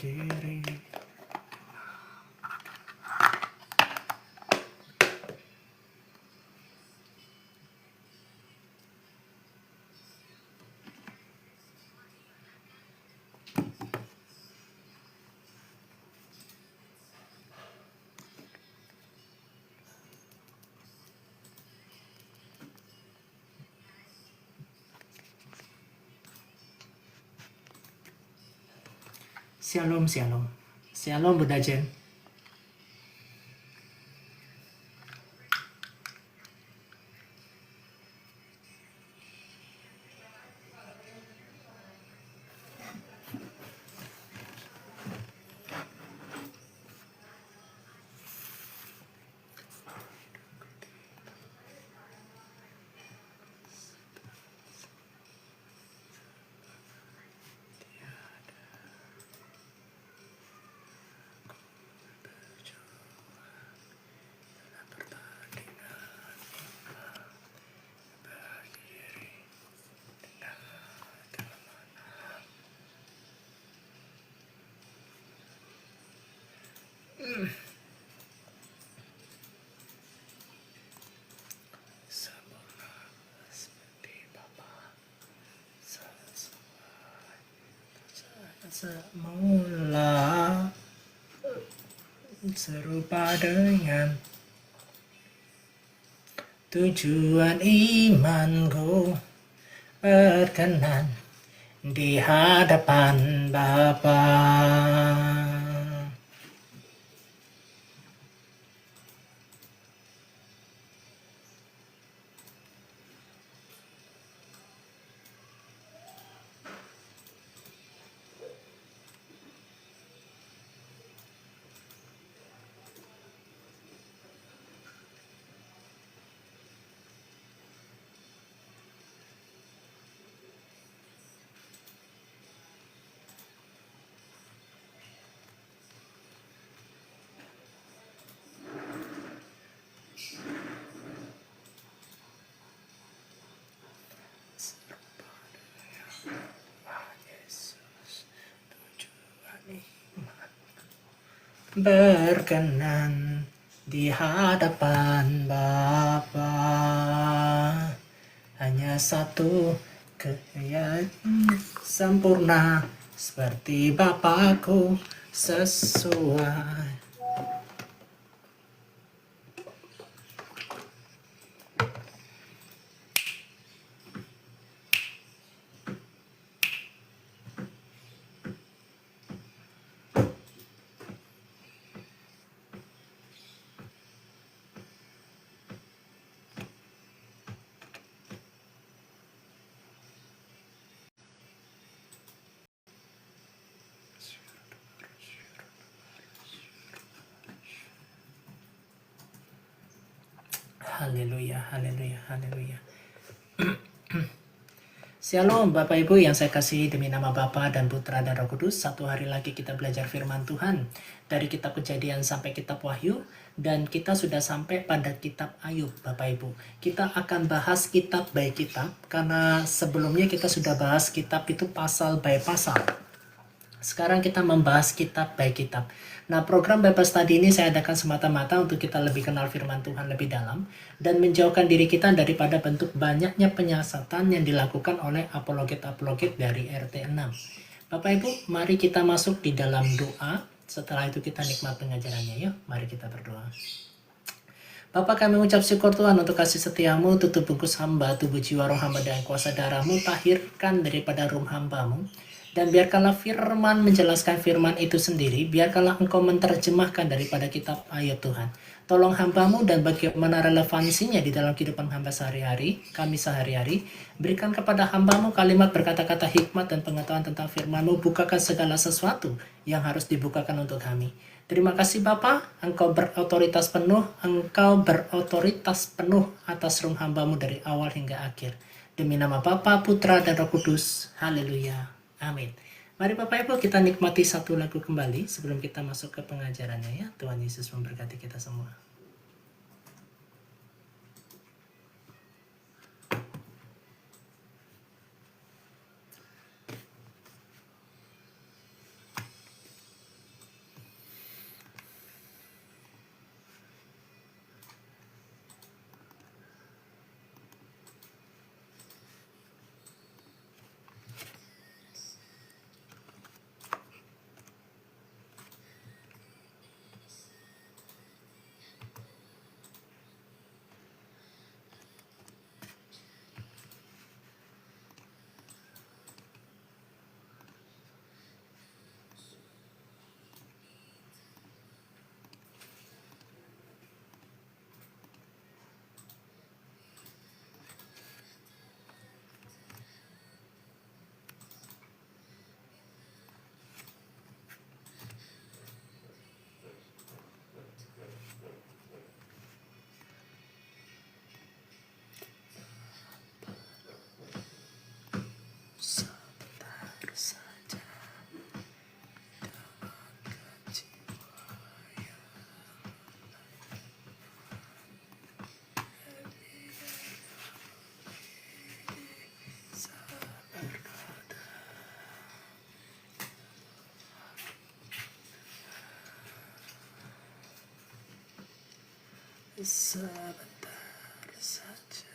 diri. Shalom, shalom. Shalom Buddha Jen. Semula serupa dengan tujuan imanku, berkenan di hadapan Bapa. Berkenan di hadapan Bapa, hanya satu keyakinan sempurna seperti Bapakku sesuai. Haleluya, haleluya, haleluya. Shalom Bapak Ibu yang saya kasihi, demi nama Bapa dan Putra dan Roh Kudus. Satu hari lagi kita belajar firman Tuhan dari kitab Kejadian sampai kitab Wahyu, dan kita sudah sampai pada kitab Ayub Bapak Ibu. Kita akan bahas kitab by kitab karena sebelumnya kita sudah bahas kitab itu pasal by pasal. Sekarang kita membahas kitab by kitab. Nah, program Bible Study ini saya adakan semata-mata untuk kita lebih kenal firman Tuhan lebih dalam dan menjauhkan diri kita daripada bentuk banyaknya penyiasatan yang dilakukan oleh apologet-apologet dari RT6. Bapak Ibu, mari kita masuk di dalam doa. Setelah itu kita nikmat pengajarannya. Yuk, mari kita berdoa. Bapa, kami mengucap syukur Tuhan untuk kasih setiamu, tutup bungkus hamba, tubuh jiwa roh hamba dan kuasa darahmu, tahirkan daripada rum hambamu. Dan biarkanlah firman menjelaskan firman itu sendiri, biarkanlah engkau menerjemahkan daripada kitab Ayub Tuhan. Tolong hambamu dan bagaimana relevansinya di dalam kehidupan hamba sehari-hari, kami sehari-hari. Berikan kepada hambamu kalimat berkata-kata hikmat dan pengetahuan tentang firmanmu, bukakan segala sesuatu yang harus dibukakan untuk kami. Terima kasih Bapa, engkau berotoritas penuh atas rum hambamu dari awal hingga akhir. Demi nama Bapa, Putra, dan Roh Kudus. Haleluya. Amin. Mari Bapak Ibu kita nikmati satu lagu kembali sebelum kita masuk ke pengajarannya ya. Tuhan Yesus memberkati kita semua. Sebentar saja.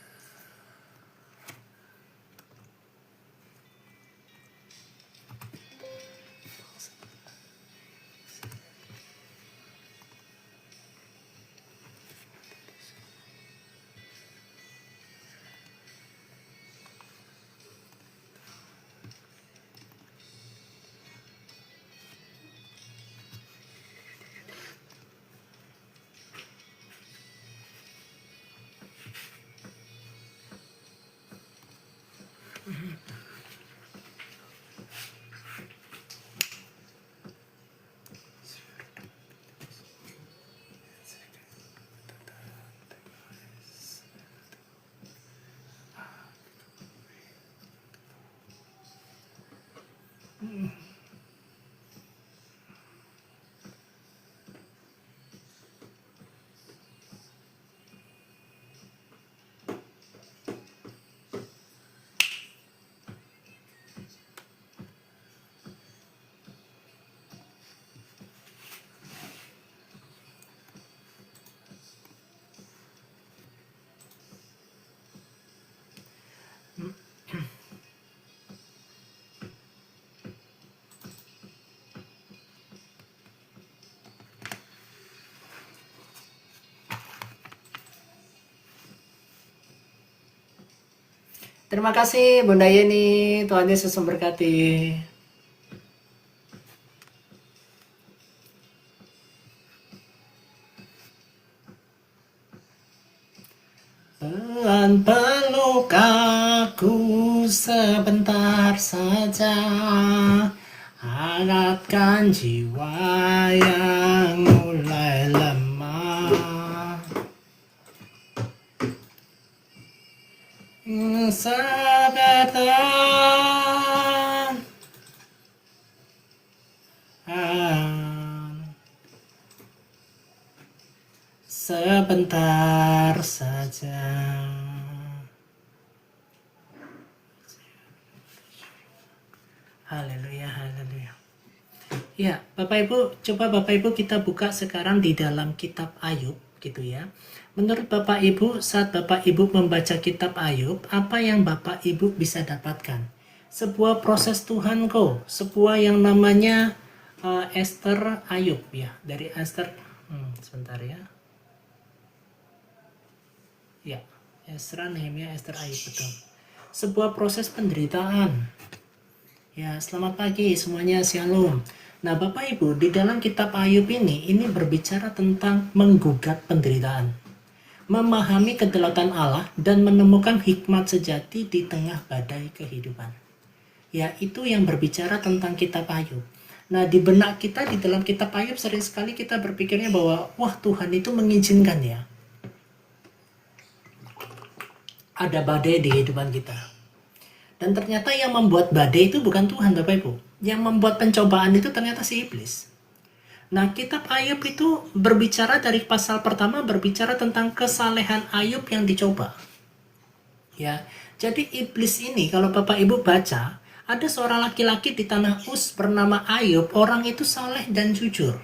Terima kasih Bunda Yeni, Tuhan Yesus memberkati. Tuhan peluk aku sebentar saja, hangatkan jiwa yang mulai lemah. Sebentar, sebentar saja. Haleluya, haleluya. Ya, Bapak Ibu, coba Bapak Ibu kita buka sekarang di dalam kitab Ayub, gitu ya. Menurut Bapak Ibu, saat Bapak Ibu membaca kitab Ayub, apa yang Bapak Ibu bisa dapatkan? Sebuah proses Tuhan kok, sebuah yang namanya Esther Ayub ya, dari Esther. Sebentar ya. Ya, Ezra, Nehemia, Esther, Ayub, betul. Sebuah proses penderitaan. Ya, selamat pagi semuanya, shalom. Nah, Bapak Ibu, di dalam kitab Ayub ini berbicara tentang menggugat penderitaan, memahami kedaulatan Allah, dan menemukan hikmat sejati di tengah badai kehidupan. Ya, itu yang berbicara tentang kitab Ayub. Nah, di benak kita di dalam kitab Ayub sering sekali kita berpikirnya bahwa, wah, Tuhan itu mengizinkan ya ada badai di kehidupan kita. Dan ternyata yang membuat badai itu bukan Tuhan, Bapak Ibu. Yang membuat pencobaan itu ternyata si iblis. Nah, kitab Ayub itu berbicara dari pasal pertama, berbicara tentang kesalehan Ayub yang dicoba. Ya, jadi iblis ini kalau Bapak Ibu baca, ada seorang laki-laki di tanah Uz bernama Ayub, orang itu saleh dan jujur.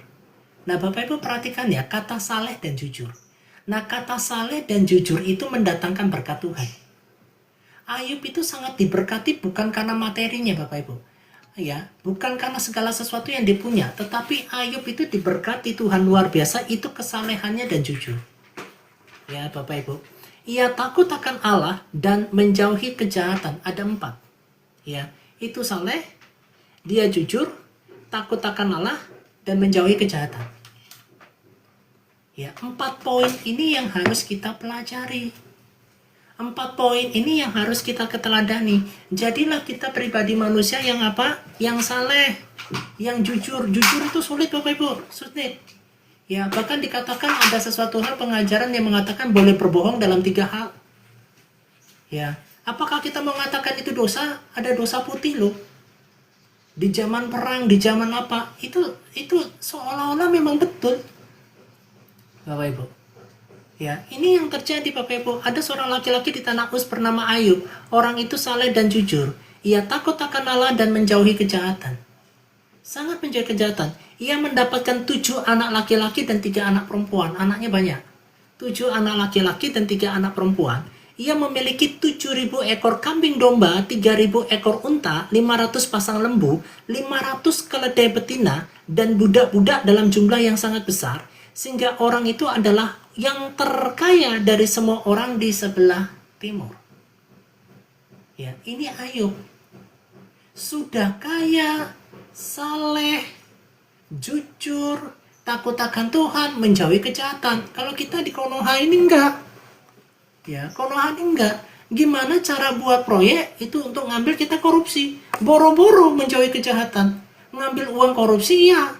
Nah, Bapak Ibu perhatikan ya, kata saleh dan jujur. Nah, kata saleh dan jujur itu mendatangkan berkat Tuhan. Ayub itu sangat diberkati bukan karena materinya, Bapak Ibu. Ya, bukan karena segala sesuatu yang dipunya, tetapi Ayub itu diberkati Tuhan luar biasa, itu kesalehannya dan jujur. Ya, Bapak Ibu. Ia takut akan Allah dan menjauhi kejahatan. Ada 4. Ya, itu saleh, dia jujur, takut akan Allah, dan menjauhi kejahatan. Ya, 4 poin ini yang harus kita pelajari. 4 poin ini yang harus kita keteladani. Jadilah kita pribadi manusia yang apa? Yang saleh, yang jujur. Jujur itu sulit, Bapak Ibu, sulit. Ya, bahkan dikatakan ada sesuatu hal pengajaran yang mengatakan boleh berbohong dalam 3 hal. Ya, apakah kita mengatakan itu dosa? Ada dosa putih loh. Di zaman perang, di zaman apa? Itu seolah-olah memang betul, Bapak Ibu. Ya, ini yang terjadi Bapak Ibu. Ada seorang laki-laki di tanah Uz bernama Ayub. Orang itu saleh dan jujur. Ia takut akan Allah dan menjauhi kejahatan. Sangat menjauhi kejahatan. Ia mendapatkan 7 anak laki-laki dan 3 anak perempuan. Anaknya banyak. 7 anak laki-laki dan 3 anak perempuan. Ia memiliki 7.000 ekor kambing domba, 3.000 ekor unta, 500 pasang lembu, 500 keledai betina, dan budak-budak dalam jumlah yang sangat besar, sehingga orang itu adalah yang terkaya dari semua orang di sebelah timur. Ya, ini Ayub. Sudah kaya, saleh, jujur, takut akan Tuhan, menjauhi kejahatan. Kalau kita di Konoha ini enggak. Ya, Konoha ini enggak. Gimana cara buat proyek itu untuk ngambil, kita korupsi. Boro-boro menjauhi kejahatan. Ngambil uang korupsi, ya.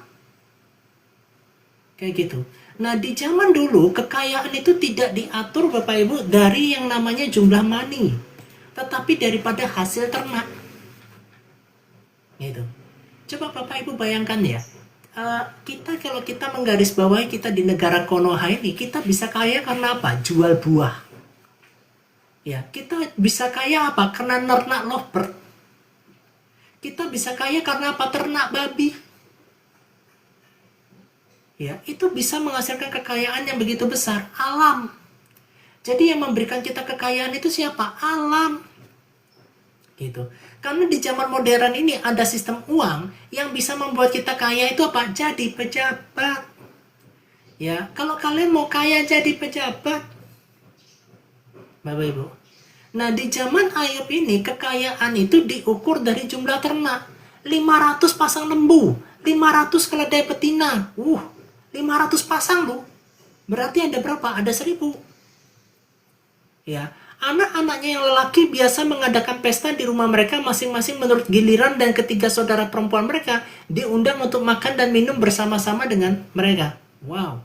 Kayak gitu. Nah, di zaman dulu, kekayaan itu tidak diatur, Bapak Ibu, dari yang namanya jumlah money, tetapi daripada hasil ternak. Gitu. Coba Bapak Ibu bayangkan ya, kita kalau kita menggarisbawahi kita di negara Konoha ini, kita bisa kaya karena apa? Jual buah. Ya, kita bisa kaya apa? Karena ternak lovebird. Kita bisa kaya karena apa? Ternak babi. Ya, itu bisa menghasilkan kekayaan yang begitu besar. Alam. Jadi yang memberikan kita kekayaan itu siapa? Alam. Gitu. Karena di zaman modern ini ada sistem uang yang bisa membuat kita kaya itu apa? Jadi pejabat. Ya, kalau kalian mau kaya jadi pejabat, Bapak Ibu. Nah, di zaman Ayub ini kekayaan itu diukur dari jumlah ternak. 500 pasang lembu, 500 keledai betina. 500 pasang loh. Berarti ada berapa? Ada 1.000. Ya, anak-anaknya yang lelaki biasa mengadakan pesta di rumah mereka masing-masing menurut giliran, dan ketiga saudara perempuan mereka diundang untuk makan dan minum bersama-sama dengan mereka. Wow.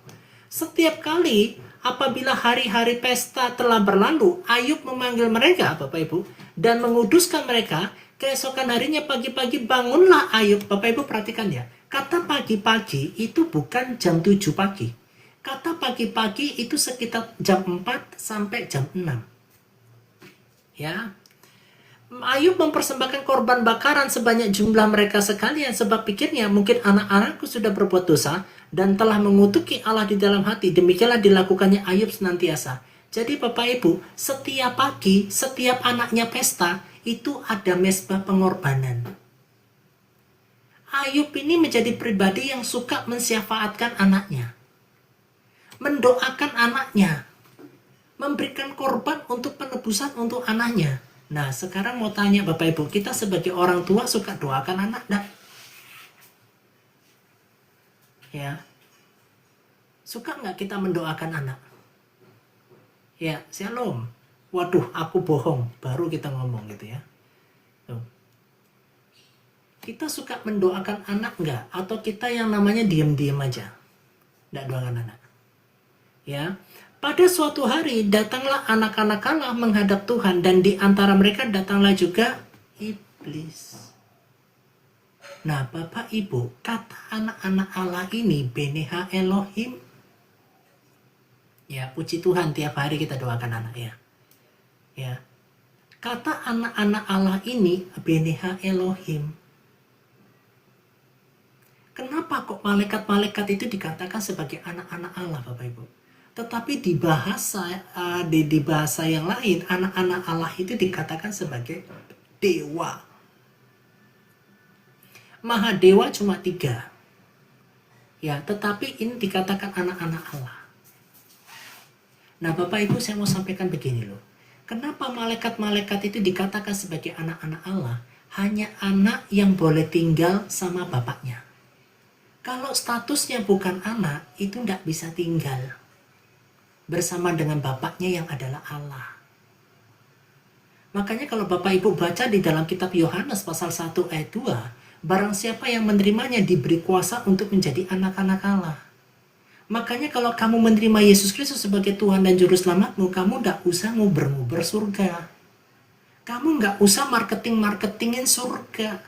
Setiap kali apabila hari-hari pesta telah berlalu, Ayub memanggil mereka, Bapak Ibu, dan menguduskan mereka. Keesokan harinya pagi-pagi bangunlah Ayub. Bapak Ibu perhatikan ya. Kata pagi-pagi itu bukan jam 7 pagi. Kata pagi-pagi itu sekitar jam 4 sampai jam 6. Ya. Ayub mempersembahkan korban bakaran sebanyak jumlah mereka sekalian, sebab pikirnya mungkin anak-anakku sudah berbuat dosa dan telah mengutuki Allah di dalam hati. Demikianlah dilakukannya Ayub senantiasa. Jadi Bapak Ibu, setiap pagi, setiap anaknya pesta, itu ada mezbah pengorbanan. Ayub ini menjadi pribadi yang suka mensyafaatkan anaknya, mendoakan anaknya, memberikan korban untuk penebusan untuk anaknya. Nah, sekarang mau tanya Bapak Ibu, kita sebagai orang tua suka doakan anak enggak? Ya. Suka nggak kita mendoakan anak? Ya, shalom. Waduh, aku bohong. Baru kita ngomong gitu ya. Tuh. Kita suka mendoakan anak nggak? Atau kita yang namanya diam-diam aja? Nggak doakan anak. Ya. Pada suatu hari datanglah anak-anak Allah menghadap Tuhan, dan di antara mereka datanglah juga iblis. Nah, Bapak Ibu, kata anak-anak Allah ini Beneha Elohim. Ya, puji Tuhan, tiap hari kita doakan anak ya. Ya. Kata anak-anak Allah ini Beneha Elohim. Kenapa kok malaikat-malaikat itu dikatakan sebagai anak-anak Allah, Bapak Ibu? Tetapi di bahasa yang lain, anak-anak Allah itu dikatakan sebagai dewa. Mahadewa cuma 3. Ya, tetapi ini dikatakan anak-anak Allah. Nah, Bapak Ibu, saya mau sampaikan begini loh. Kenapa malaikat-malaikat itu dikatakan sebagai anak-anak Allah? Hanya anak yang boleh tinggal sama bapaknya. Kalau statusnya bukan anak, itu tidak bisa tinggal bersama dengan bapaknya yang adalah Allah. Makanya kalau Bapak Ibu baca di dalam kitab Yohanes pasal 1 ayat 2, barang siapa yang menerimanya diberi kuasa untuk menjadi anak-anak Allah. Makanya kalau kamu menerima Yesus Kristus sebagai Tuhan dan Juru Selamatmu, kamu gak usah nguber-nguber surga. Kamu gak usah marketing-marketingin surga.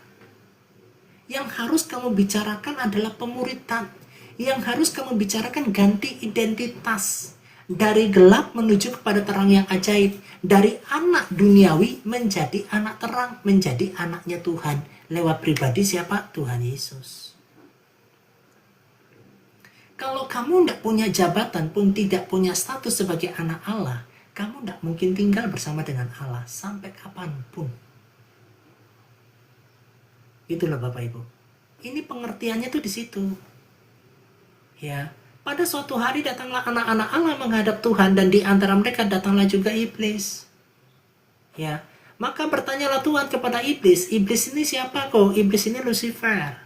Yang harus kamu bicarakan adalah pemuritan. Yang harus kamu bicarakan ganti identitas. Dari gelap menuju kepada terang yang ajaib. Dari anak duniawi menjadi anak terang, menjadi anaknya Tuhan. Lewat pribadi siapa? Tuhan Yesus. Kalau kamu tidak punya jabatan pun, tidak punya status sebagai anak Allah, kamu tidak mungkin tinggal bersama dengan Allah sampai kapanpun. Itulah Bapak Ibu. Ini pengertiannya tuh di situ. Ya, pada suatu hari datanglah anak-anak Allah menghadap Tuhan, dan di antara mereka datanglah juga iblis. Ya, maka bertanyalah Tuhan kepada iblis, iblis ini siapa kok? Iblis ini Lucifer.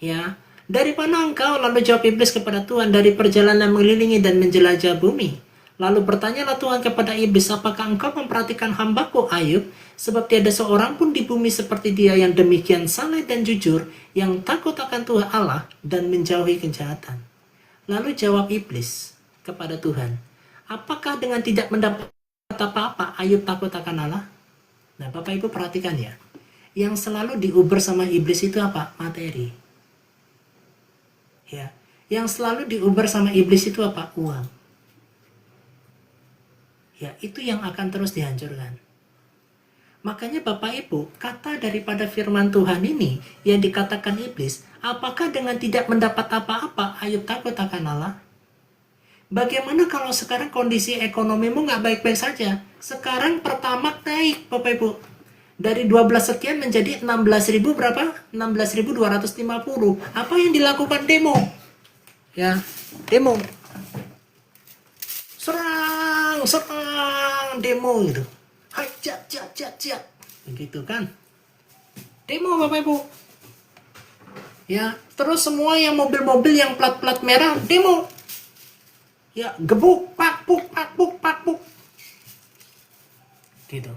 Ya, dari mana engkau? Lalu jawab iblis kepada Tuhan, dari perjalanan mengelilingi dan menjelajah bumi. Lalu bertanyalah Tuhan kepada iblis, apakah engkau memperhatikan hambaku Ayub? Sebab tiada seorang pun di bumi seperti dia yang demikian saleh dan jujur, yang takut akan Tuhan Allah dan menjauhi kejahatan. Lalu jawab iblis kepada Tuhan, apakah dengan tidak mendapat apa-apa Ayub takut akan Allah? Nah Bapak Ibu perhatikan ya, yang selalu diuber sama iblis itu apa? Materi. Ya, yang selalu diuber sama iblis itu apa? Uang. Ya, itu yang akan terus dihancurkan. Makanya Bapak Ibu, kata daripada firman Tuhan ini yang dikatakan iblis, apakah dengan tidak mendapat apa-apa Ayub takut akan Allah? Bagaimana kalau sekarang kondisi ekonomimu nggak baik-baik saja? Sekarang Pertamax naik Bapak Ibu. Dari 12 sekian menjadi 16.000 berapa? 16.250. Apa yang dilakukan demo? Ya, demo. Serang demo gitu. Hai, jat. Begitu kan? Demo Bapak Ibu. Ya, terus semua yang mobil-mobil yang plat-plat merah demo. Ya, gebuk, pakpuk. Gitu.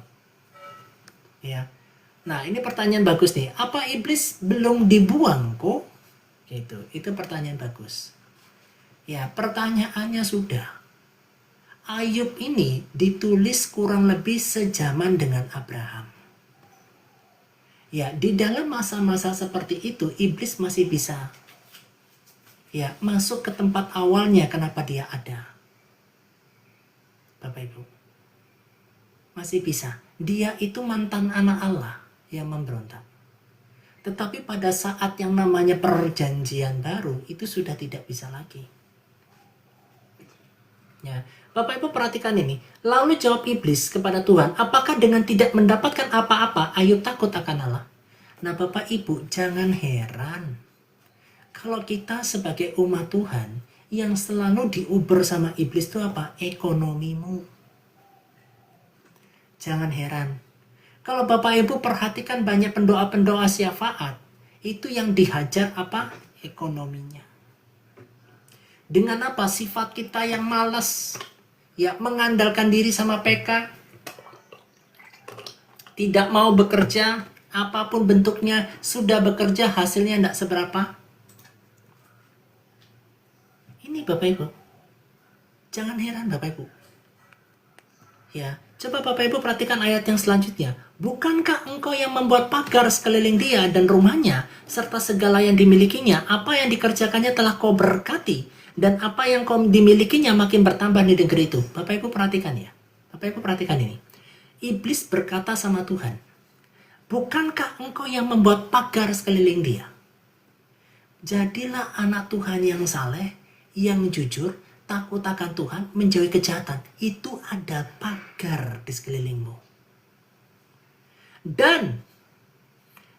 Ya. Nah, ini pertanyaan bagus nih. Apa iblis belum dibuang kok? Gitu. Itu pertanyaan bagus. Ya, pertanyaannya sudah. Ayub ini ditulis kurang lebih sejaman dengan Abraham. Ya, di dalam masa-masa seperti itu, iblis masih bisa ya masuk ke tempat awalnya kenapa dia ada. Bapak Ibu, masih bisa. Dia itu mantan anak Allah yang memberontak. Tetapi pada saat yang namanya perjanjian baru, itu sudah tidak bisa lagi. Ya, Bapak Ibu perhatikan ini. Lalu jawab iblis kepada Tuhan, apakah dengan tidak mendapatkan apa-apa Ayub takut akan Allah? Nah Bapak Ibu, jangan heran kalau kita sebagai umat Tuhan yang selalu diuber sama iblis itu apa? Ekonomimu. Jangan heran. Kalau Bapak Ibu perhatikan banyak pendoa-pendoa syafaat, itu yang dihajar apa? Ekonominya. Dengan apa? Sifat kita yang malas, ya mengandalkan diri sama PK, tidak mau bekerja, apapun bentuknya, sudah bekerja hasilnya tidak seberapa. Ini Bapak Ibu, jangan heran Bapak Ibu. Ya, coba Bapak Ibu perhatikan ayat yang selanjutnya. Bukankah engkau yang membuat pagar sekeliling dia dan rumahnya, serta segala yang dimilikinya, apa yang dikerjakannya telah kau berkati, dan apa yang kau dimilikinya makin bertambah di negeri itu. Bapak Ibu perhatikan ya. Bapak Ibu perhatikan ini. Iblis berkata sama Tuhan, bukankah engkau yang membuat pagar sekeliling dia? Jadilah anak Tuhan yang saleh, yang jujur, takut akan Tuhan, menjauhi kejahatan. Itu ada pagar di sekelilingmu. Dan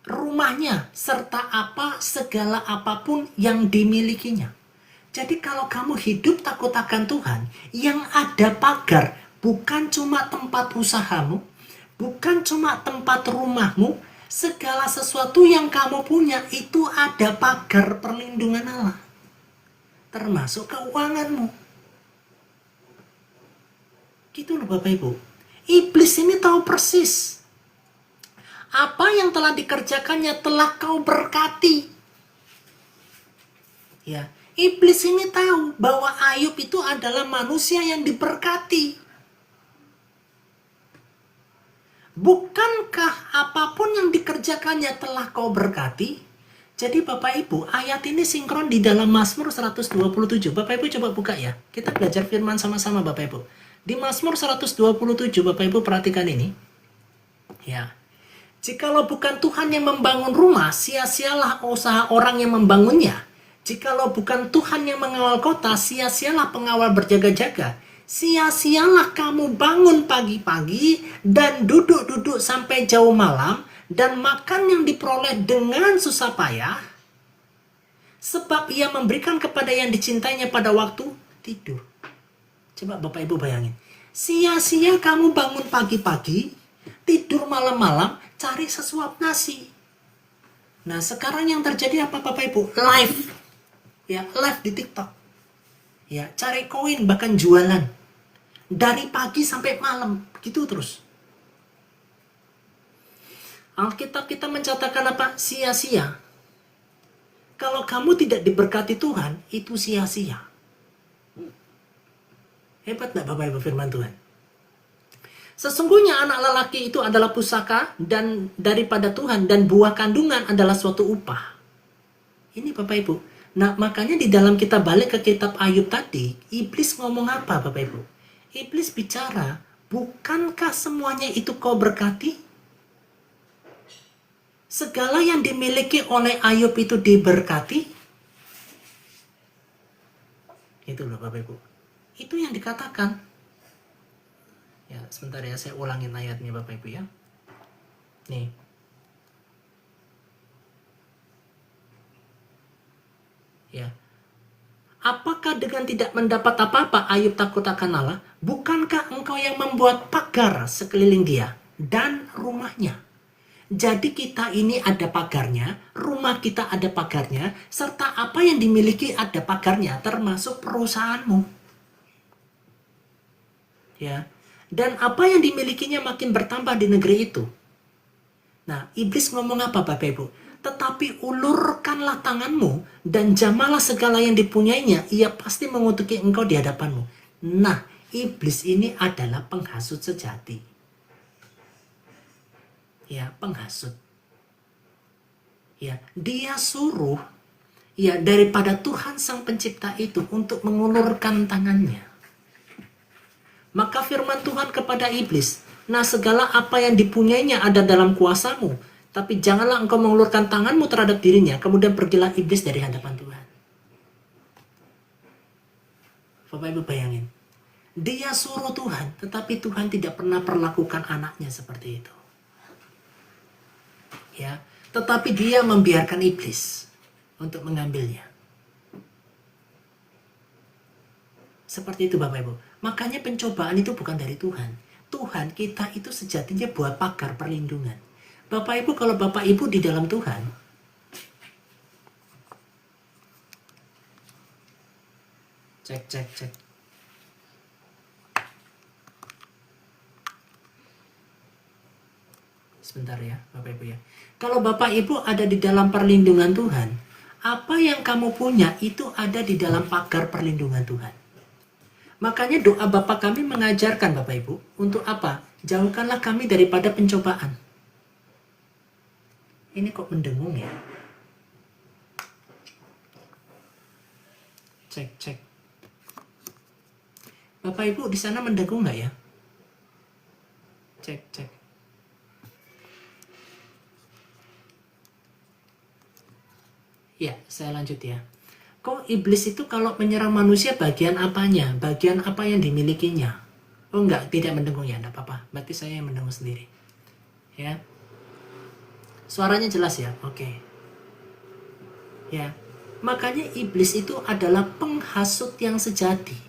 rumahnya serta apa segala apapun yang dimilikinya. Jadi kalau kamu hidup takut akan Tuhan, yang ada pagar bukan cuma tempat usahamu, bukan cuma tempat rumahmu, segala sesuatu yang kamu punya itu ada pagar perlindungan Allah. Termasuk keuanganmu. Gitu loh Bapak Ibu. Iblis ini tahu persis. Apa yang telah dikerjakannya telah kau berkati. Ya, iblis ini tahu bahwa Ayub itu adalah manusia yang diberkati. Bukankah apapun yang dikerjakannya telah kau berkati? Jadi Bapak Ibu, ayat ini sinkron di dalam Mazmur 127. Bapak Ibu coba buka ya. Kita belajar firman sama-sama Bapak Ibu. Di Mazmur 127 Bapak Ibu perhatikan ini. Ya. Jikalau bukan Tuhan yang membangun rumah, sia-sialah usaha orang yang membangunnya. Jikalau bukan Tuhan yang mengawal kota, sia-sialah pengawal berjaga-jaga. Sia-sialah kamu bangun pagi-pagi dan duduk-duduk sampai jauh malam dan makan yang diperoleh dengan susah payah, sebab ia memberikan kepada yang dicintainya pada waktu tidur. Coba Bapak Ibu bayangin. Sia-sia kamu bangun pagi-pagi, tidur malam-malam, cari sesuap nasi. Nah, sekarang yang terjadi apa Bapak Ibu? Live. Ya, live di TikTok. Ya, cari koin bahkan jualan. Dari pagi sampai malam, begitu terus. Alkitab kita mencatatkan apa? Sia-sia. Kalau kamu tidak diberkati Tuhan, itu sia-sia. Hebat gak Bapak Ibu firman Tuhan? Sesungguhnya anak lelaki itu adalah pusaka dan daripada Tuhan, dan buah kandungan adalah suatu upah. Ini Bapak Ibu. Nah, makanya di dalam kita balik ke kitab Ayub tadi, iblis ngomong apa Bapak Ibu? Iblis bicara, bukankah semuanya itu kau berkati? Segala yang dimiliki oleh Ayub itu diberkati? Itu loh Bapak Ibu. Itu yang dikatakan. Ya, sebentar ya, saya ulangin ayatnya Bapak Ibu ya. Nih. Ya. Apakah dengan tidak mendapat apa-apa Ayub takut akan Allah? Bukankah engkau yang membuat pagar sekeliling dia dan rumahnya? Jadi kita ini ada pagarnya, rumah kita ada pagarnya, serta apa yang dimiliki ada pagarnya, termasuk perusahaanmu. Ya. Dan apa yang dimilikinya makin bertambah di negeri itu. Nah, iblis ngomong apa Bapak Ibu? Tetapi ulurkanlah tanganmu dan jamalah segala yang dipunyainya, ia pasti mengutuki engkau di hadapanmu. Nah, iblis ini adalah penghasut sejati. Ya, penghasut. Ya, dia suruh ya daripada Tuhan Sang Pencipta itu untuk mengulurkan tangannya. Maka firman Tuhan kepada iblis, nah segala apa yang dipunyainya ada dalam kuasamu, tapi janganlah engkau mengulurkan tanganmu terhadap dirinya, kemudian pergilah iblis dari hadapan Tuhan. Bapak Ibu bayangin, dia suruh Tuhan, tetapi Tuhan tidak pernah perlakukan anaknya seperti itu. Ya, tetapi dia membiarkan iblis untuk mengambilnya. Seperti itu Bapak Ibu. Makanya pencobaan itu bukan dari Tuhan. Tuhan kita itu sejatinya buat pagar perlindungan. Bapak Ibu, kalau Bapak Ibu di dalam Tuhan, cek. Sebentar ya Bapak Ibu ya. Kalau Bapak Ibu ada di dalam perlindungan Tuhan, apa yang kamu punya itu ada di dalam pagar perlindungan Tuhan. Makanya doa Bapa kami mengajarkan Bapak Ibu, untuk apa? Jauhkanlah kami daripada pencobaan. Ini kok mendengung ya? Cek. Bapak Ibu di sana mendengung nggak ya? Cek. Ya, saya lanjut ya. Kok iblis itu kalau menyerang manusia bagian apanya? Bagian apa yang dimilikinya? Oh enggak, tidak mendengung ya, enggak apa-apa. Berarti saya yang mendengung sendiri. Ya. Suaranya jelas ya? Oke. Ya. Makanya iblis itu adalah penghasut yang sejati.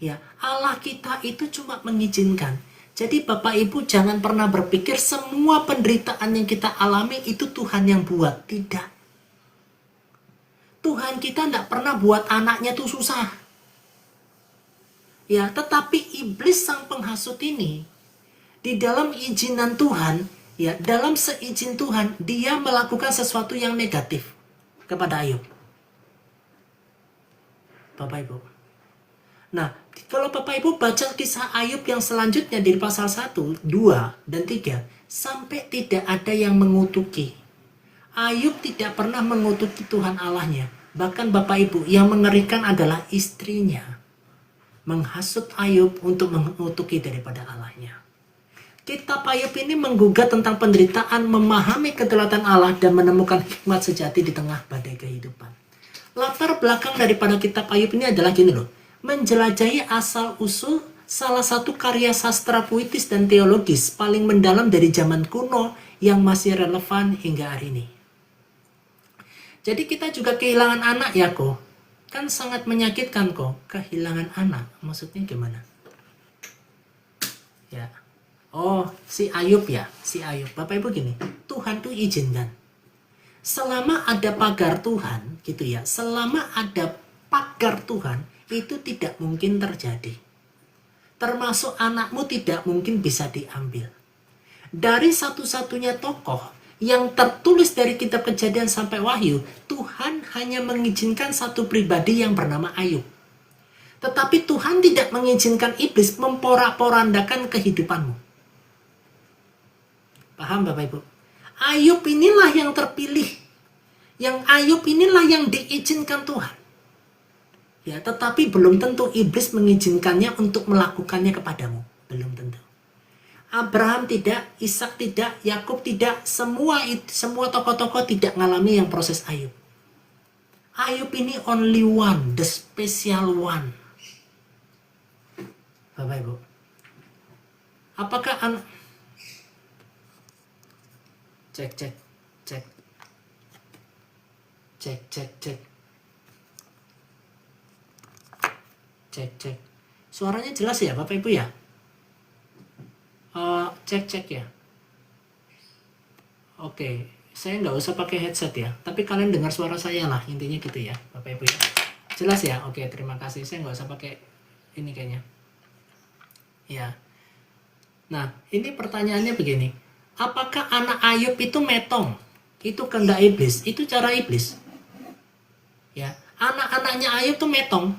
Ya, Allah kita itu cuma mengizinkan. Jadi Bapak Ibu jangan pernah berpikir semua penderitaan yang kita alami itu Tuhan yang buat. Tidak. Tuhan kita tidak pernah buat anaknya tuh susah. Ya, tetapi iblis sang penghasut ini, di dalam izinan Tuhan, ya, dalam seizin Tuhan, dia melakukan sesuatu yang negatif kepada Ayub. Bapak Ibu. Nah, kalau Bapak Ibu baca kisah Ayub yang selanjutnya di pasal 1, 2, dan 3, sampai tidak ada yang mengutuki. Ayub tidak pernah mengutuki Tuhan Allahnya. Bahkan Bapak Ibu, yang mengerikan adalah istrinya menghasut Ayub untuk mengutuki daripada Allahnya. Kitab Ayub ini menggugah tentang penderitaan, memahami kedaulatan Allah, dan menemukan hikmat sejati di tengah badai kehidupan. Latar belakang daripada kitab Ayub ini adalah gini loh, menjelajahi asal-usul salah satu karya sastra puitis dan teologis paling mendalam dari zaman kuno yang masih relevan hingga hari ini. Jadi kita juga kehilangan anak ya kok. Kan sangat menyakitkan kok, kehilangan anak. Maksudnya gimana? Ya. Oh, si Ayub ya, si Ayub. Bapak Ibu gini, Tuhan tuh izinkan. Selama ada pagar Tuhan, gitu ya, selama ada pagar Tuhan, itu tidak mungkin terjadi. Termasuk anakmu tidak mungkin bisa diambil. Dari satu-satunya tokoh yang tertulis dari kitab Kejadian sampai Wahyu, Tuhan hanya mengizinkan satu pribadi yang bernama Ayub. Tetapi Tuhan tidak mengizinkan iblis memporak-porandakan kehidupanmu. Paham Bapak Ibu? Ayub inilah yang terpilih. Yang Ayub inilah yang diizinkan Tuhan. Ya, tetapi belum tentu iblis mengizinkannya untuk melakukannya kepadamu. Belum tentu. Abraham tidak, Ishak tidak, Yakub tidak, semua tokoh-tokoh tidak mengalami yang proses Ayub. Ayub ini only one, the special one. Bapak Ibu. Apakah cek. Suaranya jelas ya Bapak Ibu ya? Cek ya. Oke, saya nggak usah pakai headset ya. Tapi kalian dengar suara saya lah, intinya gitu ya Bapak Ibu ya. Jelas ya? Oke, terima kasih. Saya nggak usah pakai ini kayaknya. Ya. Nah, ini pertanyaannya begini. Apakah anak Ayub itu metong? Itu kehendak iblis, itu cara iblis. Ya, anak-anaknya Ayub itu metong.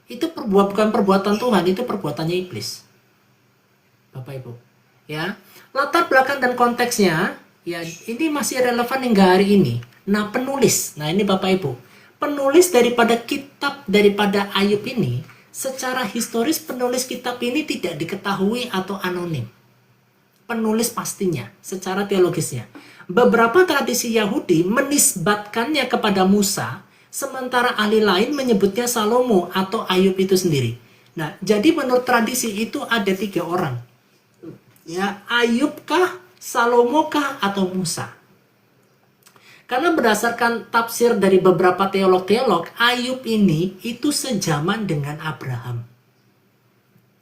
Itu bukan perbuatan Tuhan, itu perbuatannya iblis. Bapak Ibu. Ya, latar belakang dan konteksnya, ya ini masih relevan hingga hari ini. Nah, penulis. Nah, ini Bapak Ibu. Penulis daripada Ayub ini, secara historis penulis kitab ini tidak diketahui atau anonim. Penulis pastinya, secara teologisnya. Beberapa tradisi Yahudi menisbatkannya kepada Musa, sementara ahli lain menyebutnya Salomo atau Ayub itu sendiri. Nah, jadi menurut tradisi itu ada 3 orang. Ya, Ayub kah, Salomo kah, atau Musa? Karena berdasarkan tafsir dari beberapa teolog-teolog, Ayub ini itu sejaman dengan Abraham.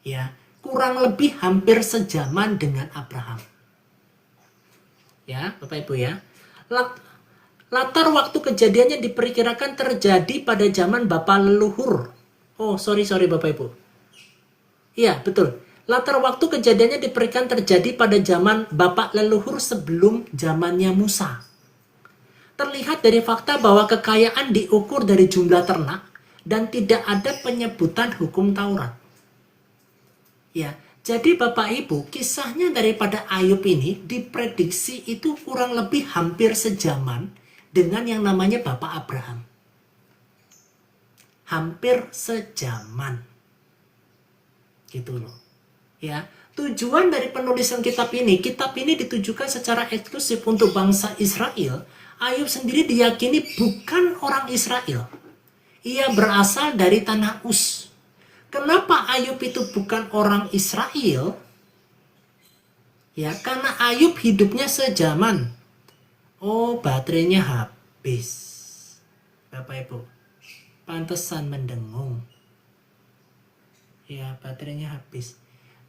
Ya, kurang lebih hampir sejaman dengan Abraham. Ya, Bapak Ibu ya. Latar waktu kejadiannya diperkirakan terjadi pada zaman Bapak leluhur. Oh, sorry Bapak Ibu. Iya, betul. Latar waktu kejadiannya diperkirakan terjadi pada zaman Bapak leluhur sebelum zamannya Musa. Terlihat dari fakta bahwa kekayaan diukur dari jumlah ternak dan tidak ada penyebutan hukum Taurat. Ya, jadi Bapak Ibu, kisahnya daripada Ayub ini diprediksi itu kurang lebih hampir sejaman dengan yang namanya Bapak Abraham. Hampir sejaman. Gitu loh. Ya, tujuan dari penulisan kitab ini ditujukan secara eksklusif untuk bangsa Israel. Ayub sendiri diyakini bukan orang Israel. Ia berasal dari tanah Uz. Kenapa Ayub itu bukan orang Israel? Ya, karena Ayub hidupnya sejaman. Oh, baterainya habis. Bapak Ibu, pantesan mendengung. Ya, baterainya habis.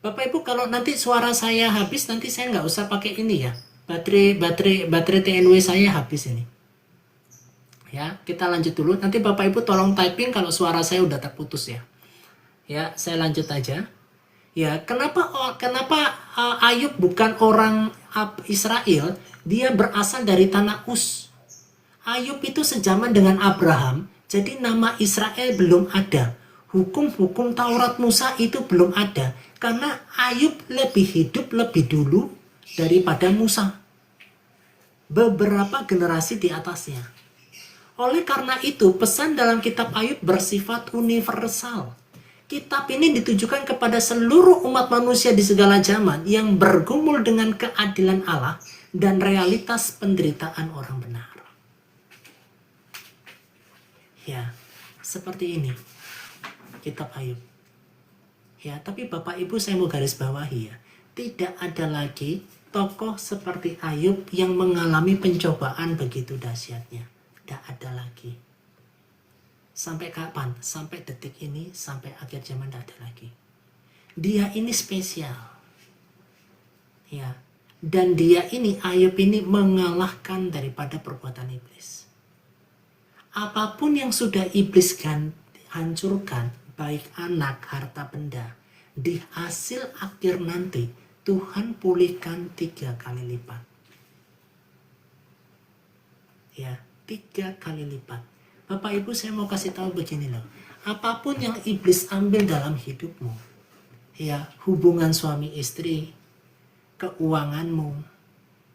Bapak Ibu, kalau nanti suara saya habis, nanti saya nggak usah pakai ini ya. Baterai TNW saya habis ini. Ya, kita lanjut dulu. Nanti Bapak Ibu tolong typing kalau suara saya udah terputus ya. Ya, saya lanjut aja. Ya, kenapa Ayub bukan orang Israel? Dia berasal dari tanah Uz. Ayub itu sejaman dengan Abraham, jadi nama Israel belum ada. Hukum-hukum Taurat Musa itu belum ada, karena Ayub lebih hidup lebih dulu daripada Musa. Beberapa generasi di atasnya. Oleh karena itu, pesan dalam kitab Ayub bersifat universal. Kitab ini ditujukan kepada seluruh umat manusia di segala zaman yang bergumul dengan keadilan Allah dan realitas penderitaan orang benar. Ya, seperti ini kitab Ayub. Ya, tapi Bapak Ibu saya mau garis bawahi ya, tidak ada lagi tokoh seperti Ayub yang mengalami pencobaan begitu dahsyatnya. Tidak ada lagi. Sampai kapan? Sampai detik ini, sampai akhir zaman tidak ada lagi. Dia ini spesial. Ya. Dan dia ini, Ayub ini mengalahkan daripada perbuatan iblis. Apapun yang sudah iblis hancurkan, baik anak, harta benda, di hasil akhir nanti, Tuhan pulihkan 3 kali lipat. Ya, 3 kali lipat. Bapak Ibu saya mau kasih tahu begini loh. Apapun yang iblis ambil dalam hidupmu, ya hubungan suami istri, keuanganmu,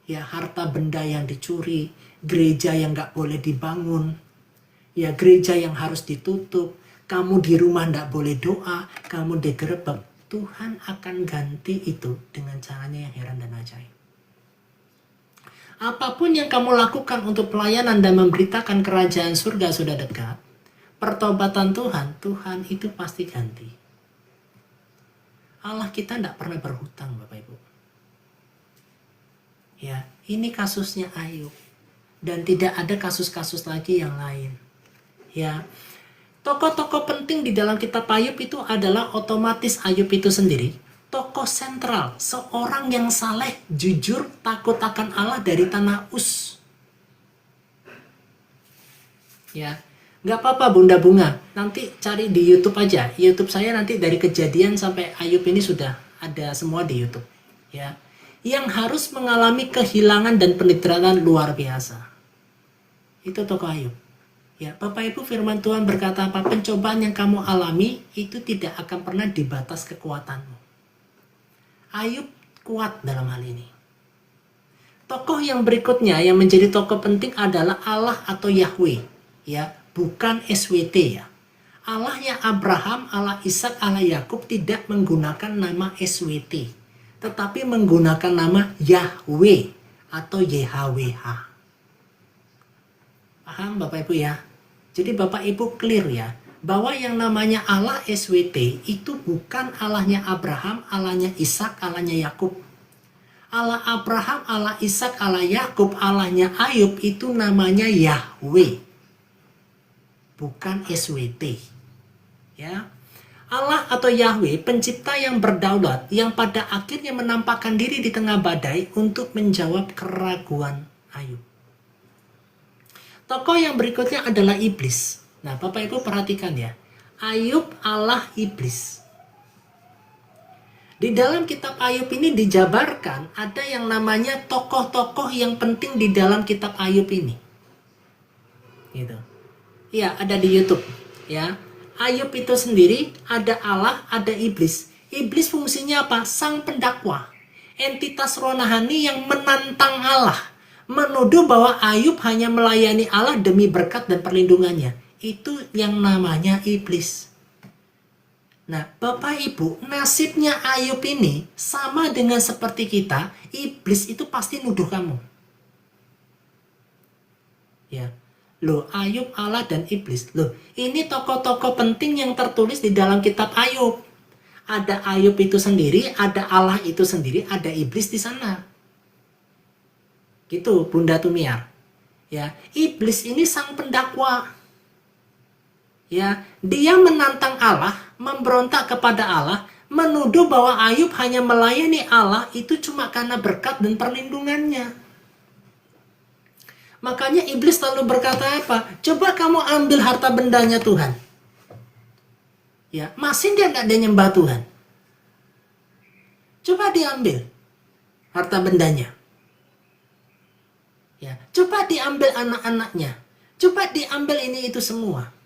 ya harta benda yang dicuri, gereja yang gak boleh dibangun, ya gereja yang harus ditutup, kamu di rumah gak boleh doa, kamu digerebek, Tuhan akan ganti itu dengan caranya yang heran dan ajaib. Apapun yang kamu lakukan untuk pelayanan dan memberitakan kerajaan surga sudah dekat, pertobatan Tuhan, Tuhan itu pasti ganti. Allah kita tidak pernah berhutang, Bapak Ibu. Ya, ini kasusnya Ayub. Dan tidak ada kasus-kasus lagi yang lain. Ya, tokoh-tokoh penting di dalam kitab Ayub itu adalah otomatis Ayub itu sendiri tokoh sentral, seorang yang saleh, jujur, takut akan Allah dari tanah Uz. Ya, nggak apa-apa Bunda Bunga, nanti cari di YouTube aja. YouTube saya nanti dari Kejadian sampai Ayub ini sudah ada semua di YouTube. Ya, yang harus mengalami kehilangan dan penderitaan luar biasa. Itu tokoh Ayub. Ya, Bapak Ibu firman Tuhan berkata apa? Pencobaan yang kamu alami itu tidak akan pernah dibatas kekuatanmu. Ayub kuat dalam hal ini. Tokoh yang berikutnya yang menjadi tokoh penting adalah Allah atau Yahweh, ya, bukan SWT ya. Allahnya Abraham, Allah Ishak, Allah Yakub tidak menggunakan nama SWT, tetapi menggunakan nama Yahweh atau YHWH. Paham Bapak Ibu ya? Jadi Bapak Ibu clear ya, bahwa yang namanya Allah SWT itu bukan Allahnya Abraham, Allahnya Ishak, Allahnya Yakub. Allah Abraham, Allah Ishak, Allah Yakub, Allahnya Ayub itu namanya Yahweh, bukan SWT. Ya, Allah atau Yahweh pencipta yang berdaulat yang pada akhirnya menampakkan diri di tengah badai untuk menjawab keraguan Ayub. Tokoh yang berikutnya adalah iblis. Nah, Bapak Ibu perhatikan ya. Ayub, Allah, iblis. Di dalam kitab Ayub ini dijabarkan ada yang namanya tokoh-tokoh yang penting di dalam kitab Ayub ini. Gitu. Ya, ada di YouTube, ya. Ayub itu sendiri ada Allah, ada iblis. Iblis fungsinya apa? Sang pendakwa. Entitas rohani yang menantang Allah, menuduh bahwa Ayub hanya melayani Allah demi berkat dan perlindungannya. Itu yang namanya iblis. Nah, Bapak Ibu, nasibnya Ayub ini sama dengan seperti kita. Iblis itu pasti nuduh kamu. Ya, loh, Ayub, Allah, dan iblis. Loh, ini tokoh-tokoh penting yang tertulis di dalam kitab Ayub. Ada Ayub itu sendiri, ada Allah itu sendiri, ada iblis di sana. Gitu, Bunda Tumiar. Ya, iblis ini sang pendakwa. Ya, dia menantang Allah, memberontak kepada Allah, menuduh bahwa Ayub hanya melayani Allah itu cuma karena berkat dan perlindungannya. Makanya iblis selalu berkata apa? Coba kamu ambil harta bendanya Tuhan. Ya, masih dia nggak ada nyembah Tuhan. Coba diambil harta bendanya. Ya, coba diambil anak-anaknya. Coba diambil ini itu semua.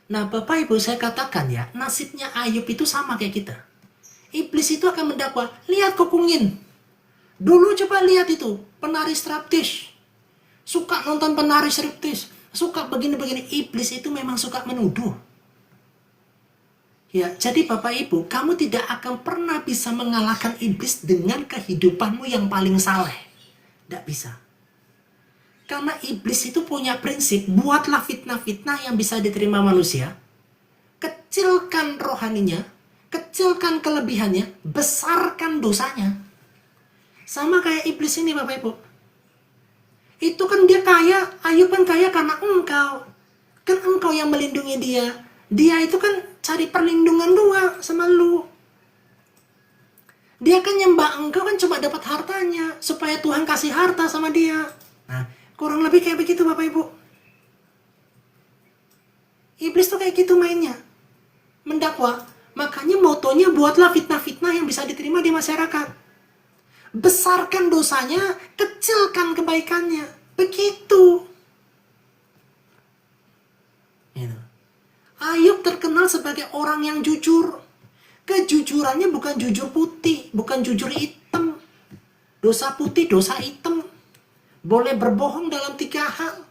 Nah, Bapak Ibu saya katakan ya, nasibnya Ayub itu sama kayak kita. Iblis itu akan mendakwa, lihat kokungin. Dulu coba lihat itu, penari striptease. Suka nonton penari striptease, suka begini-begini. Iblis itu memang suka menuduh. Ya, jadi Bapak Ibu, kamu tidak akan pernah bisa mengalahkan iblis dengan kehidupanmu yang paling saleh. Tidak bisa. Karena iblis itu punya prinsip, buatlah fitnah-fitnah yang bisa diterima manusia, kecilkan rohaninya, kecilkan kelebihannya, besarkan dosanya. Sama kayak iblis ini Bapak Ibu. Itu kan dia kaya, Ayub kan kaya karena engkau. Kan engkau yang melindungi dia. Dia itu kan cari perlindungan doang sama lu. Dia kan nyembah engkau kan cuma dapat hartanya, supaya Tuhan kasih harta sama dia. Nah, kurang lebih kayak begitu Bapak Ibu. Iblis tuh kayak gitu mainnya. Mendakwa. Makanya motonya buatlah fitnah-fitnah yang bisa diterima di masyarakat. Besarkan dosanya, kecilkan kebaikannya. Begitu. Ayub terkenal sebagai orang yang jujur. Kejujurannya bukan jujur putih, bukan jujur hitam. Dosa putih, dosa hitam. Boleh berbohong dalam 3 hal.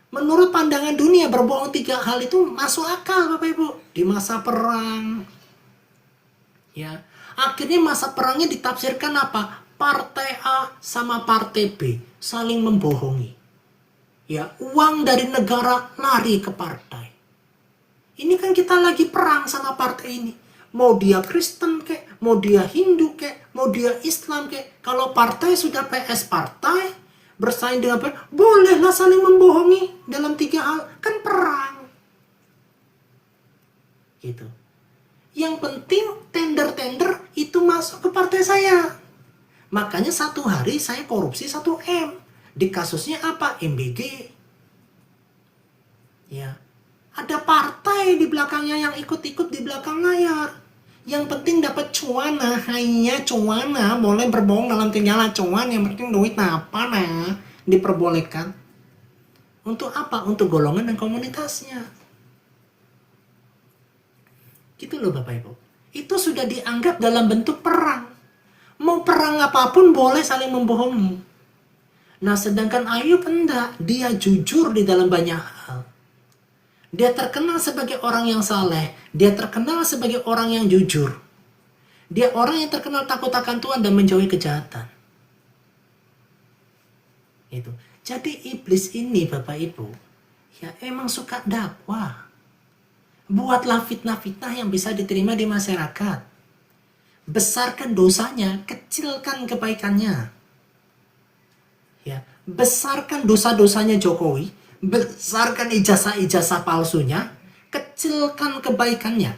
Menurut pandangan dunia, berbohong 3 hal itu masuk akal Bapak Ibu. Di masa perang. Ya, akhirnya masa perangnya ditafsirkan apa? Partai A sama partai B saling membohongi. Ya, uang dari negara lari ke partai. Ini kan kita lagi perang sama partai ini. Mau dia Kristen kek, mau dia Hindu kek, mau dia Islam kek. Kalau partai sudah PS partai, bersaing dengan partai, bolehlah saling membohongi dalam 3 hal. Kan perang. Gitu. Yang penting tender-tender itu masuk ke partai saya. Makanya 1 hari saya korupsi 1 M. Di kasusnya apa? MBG. Ya. Ada partai di belakangnya yang ikut-ikut di belakang layar. Yang penting dapat cuan, hanya cuan, boleh berbohong dalam tinggalan cuan, yang penting duit apa diperbolehkan. Untuk apa? Untuk golongan dan komunitasnya. Gitu loh Bapak Ibu. Itu sudah dianggap dalam bentuk perang. Mau perang apapun boleh saling membohongi. Nah sedangkan Ayub enggak, dia jujur di dalam banyak hal. Dia terkenal sebagai orang yang saleh. Dia terkenal sebagai orang yang jujur. Dia orang yang terkenal takut akan Tuhan dan menjauhi kejahatan. Itu. Jadi iblis ini Bapak Ibu, ya emang suka dakwah. Buatlah fitnah-fitnah yang bisa diterima di masyarakat. Besarkan dosanya, kecilkan kebaikannya. Ya, besarkan dosa-dosanya Jokowi. Besarkan ijazah-ijazah palsunya, kecilkan kebaikannya.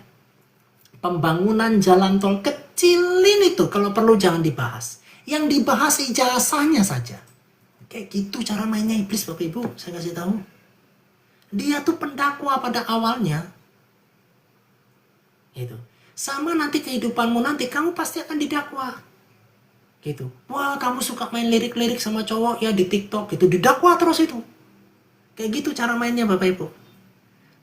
Pembangunan jalan tol kecilin itu, kalau perlu jangan dibahas. Yang dibahas ijazahnya saja. Kayak gitu cara mainnya iblis Bapak Ibu, saya kasih tahu. Dia tuh pendakwa pada awalnya. Gitu. Sama nanti kehidupanmu nanti, kamu pasti akan didakwa. Gitu. Wah, kamu suka main lirik-lirik sama cowok ya di TikTok, gitu. Didakwa terus itu. Kayak gitu cara mainnya Bapak Ibu.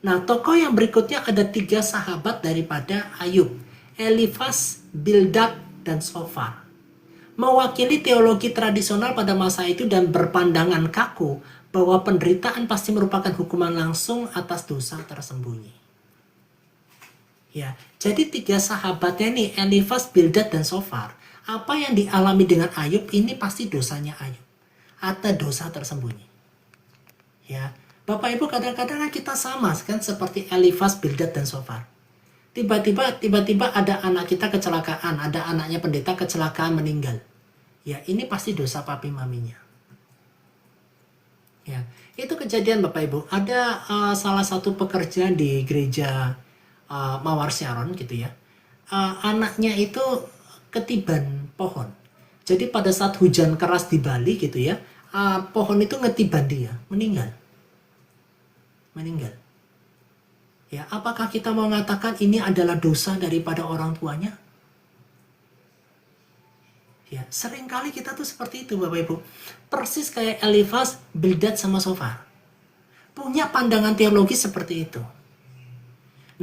Nah, tokoh yang berikutnya ada 3 sahabat daripada Ayub. Elifas, Bildad, dan Sofar. Mewakili teologi tradisional pada masa itu dan berpandangan kaku bahwa penderitaan pasti merupakan hukuman langsung atas dosa tersembunyi. Ya, jadi 3 sahabatnya nih, Elifas, Bildad, dan Sofar. Apa yang dialami dengan Ayub ini pasti dosanya Ayub. Atau dosa tersembunyi. Ya, Bapak Ibu kadang-kadang kita sama kan seperti Elifas, Bildad, dan Sofar. Tiba-tiba ada anak kita kecelakaan, ada anaknya pendeta kecelakaan meninggal. Ya, ini pasti dosa papi maminya. Ya, itu kejadian Bapak Ibu. Ada salah satu pekerja di gereja Mawar Sharon gitu ya. Anaknya itu ketiban pohon. Jadi pada saat hujan keras di Bali gitu ya, pohon itu ngetiban dia, meninggal. Ya, apakah kita mau mengatakan ini adalah dosa daripada orang tuanya? Ya, seringkali kita tuh seperti itu Bapak Ibu. Persis kayak Elifas, Bildad, sama Sofar. Punya pandangan teologi seperti itu.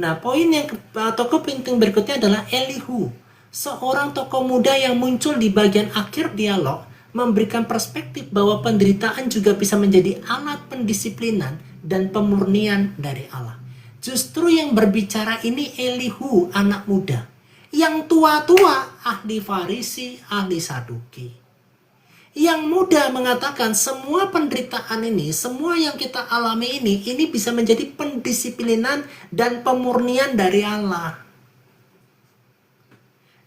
Nah, poin yang tokoh penting berikutnya adalah Elihu. Seorang tokoh muda yang muncul di bagian akhir dialog memberikan perspektif bahwa penderitaan juga bisa menjadi alat pendisiplinan dan pemurnian dari Allah. Justru yang berbicara ini Elihu, anak muda. Yang tua-tua, ahli Farisi, ahli Saduki. Yang muda mengatakan semua penderitaan ini, semua yang kita alami ini bisa menjadi pendisiplinan dan pemurnian dari Allah.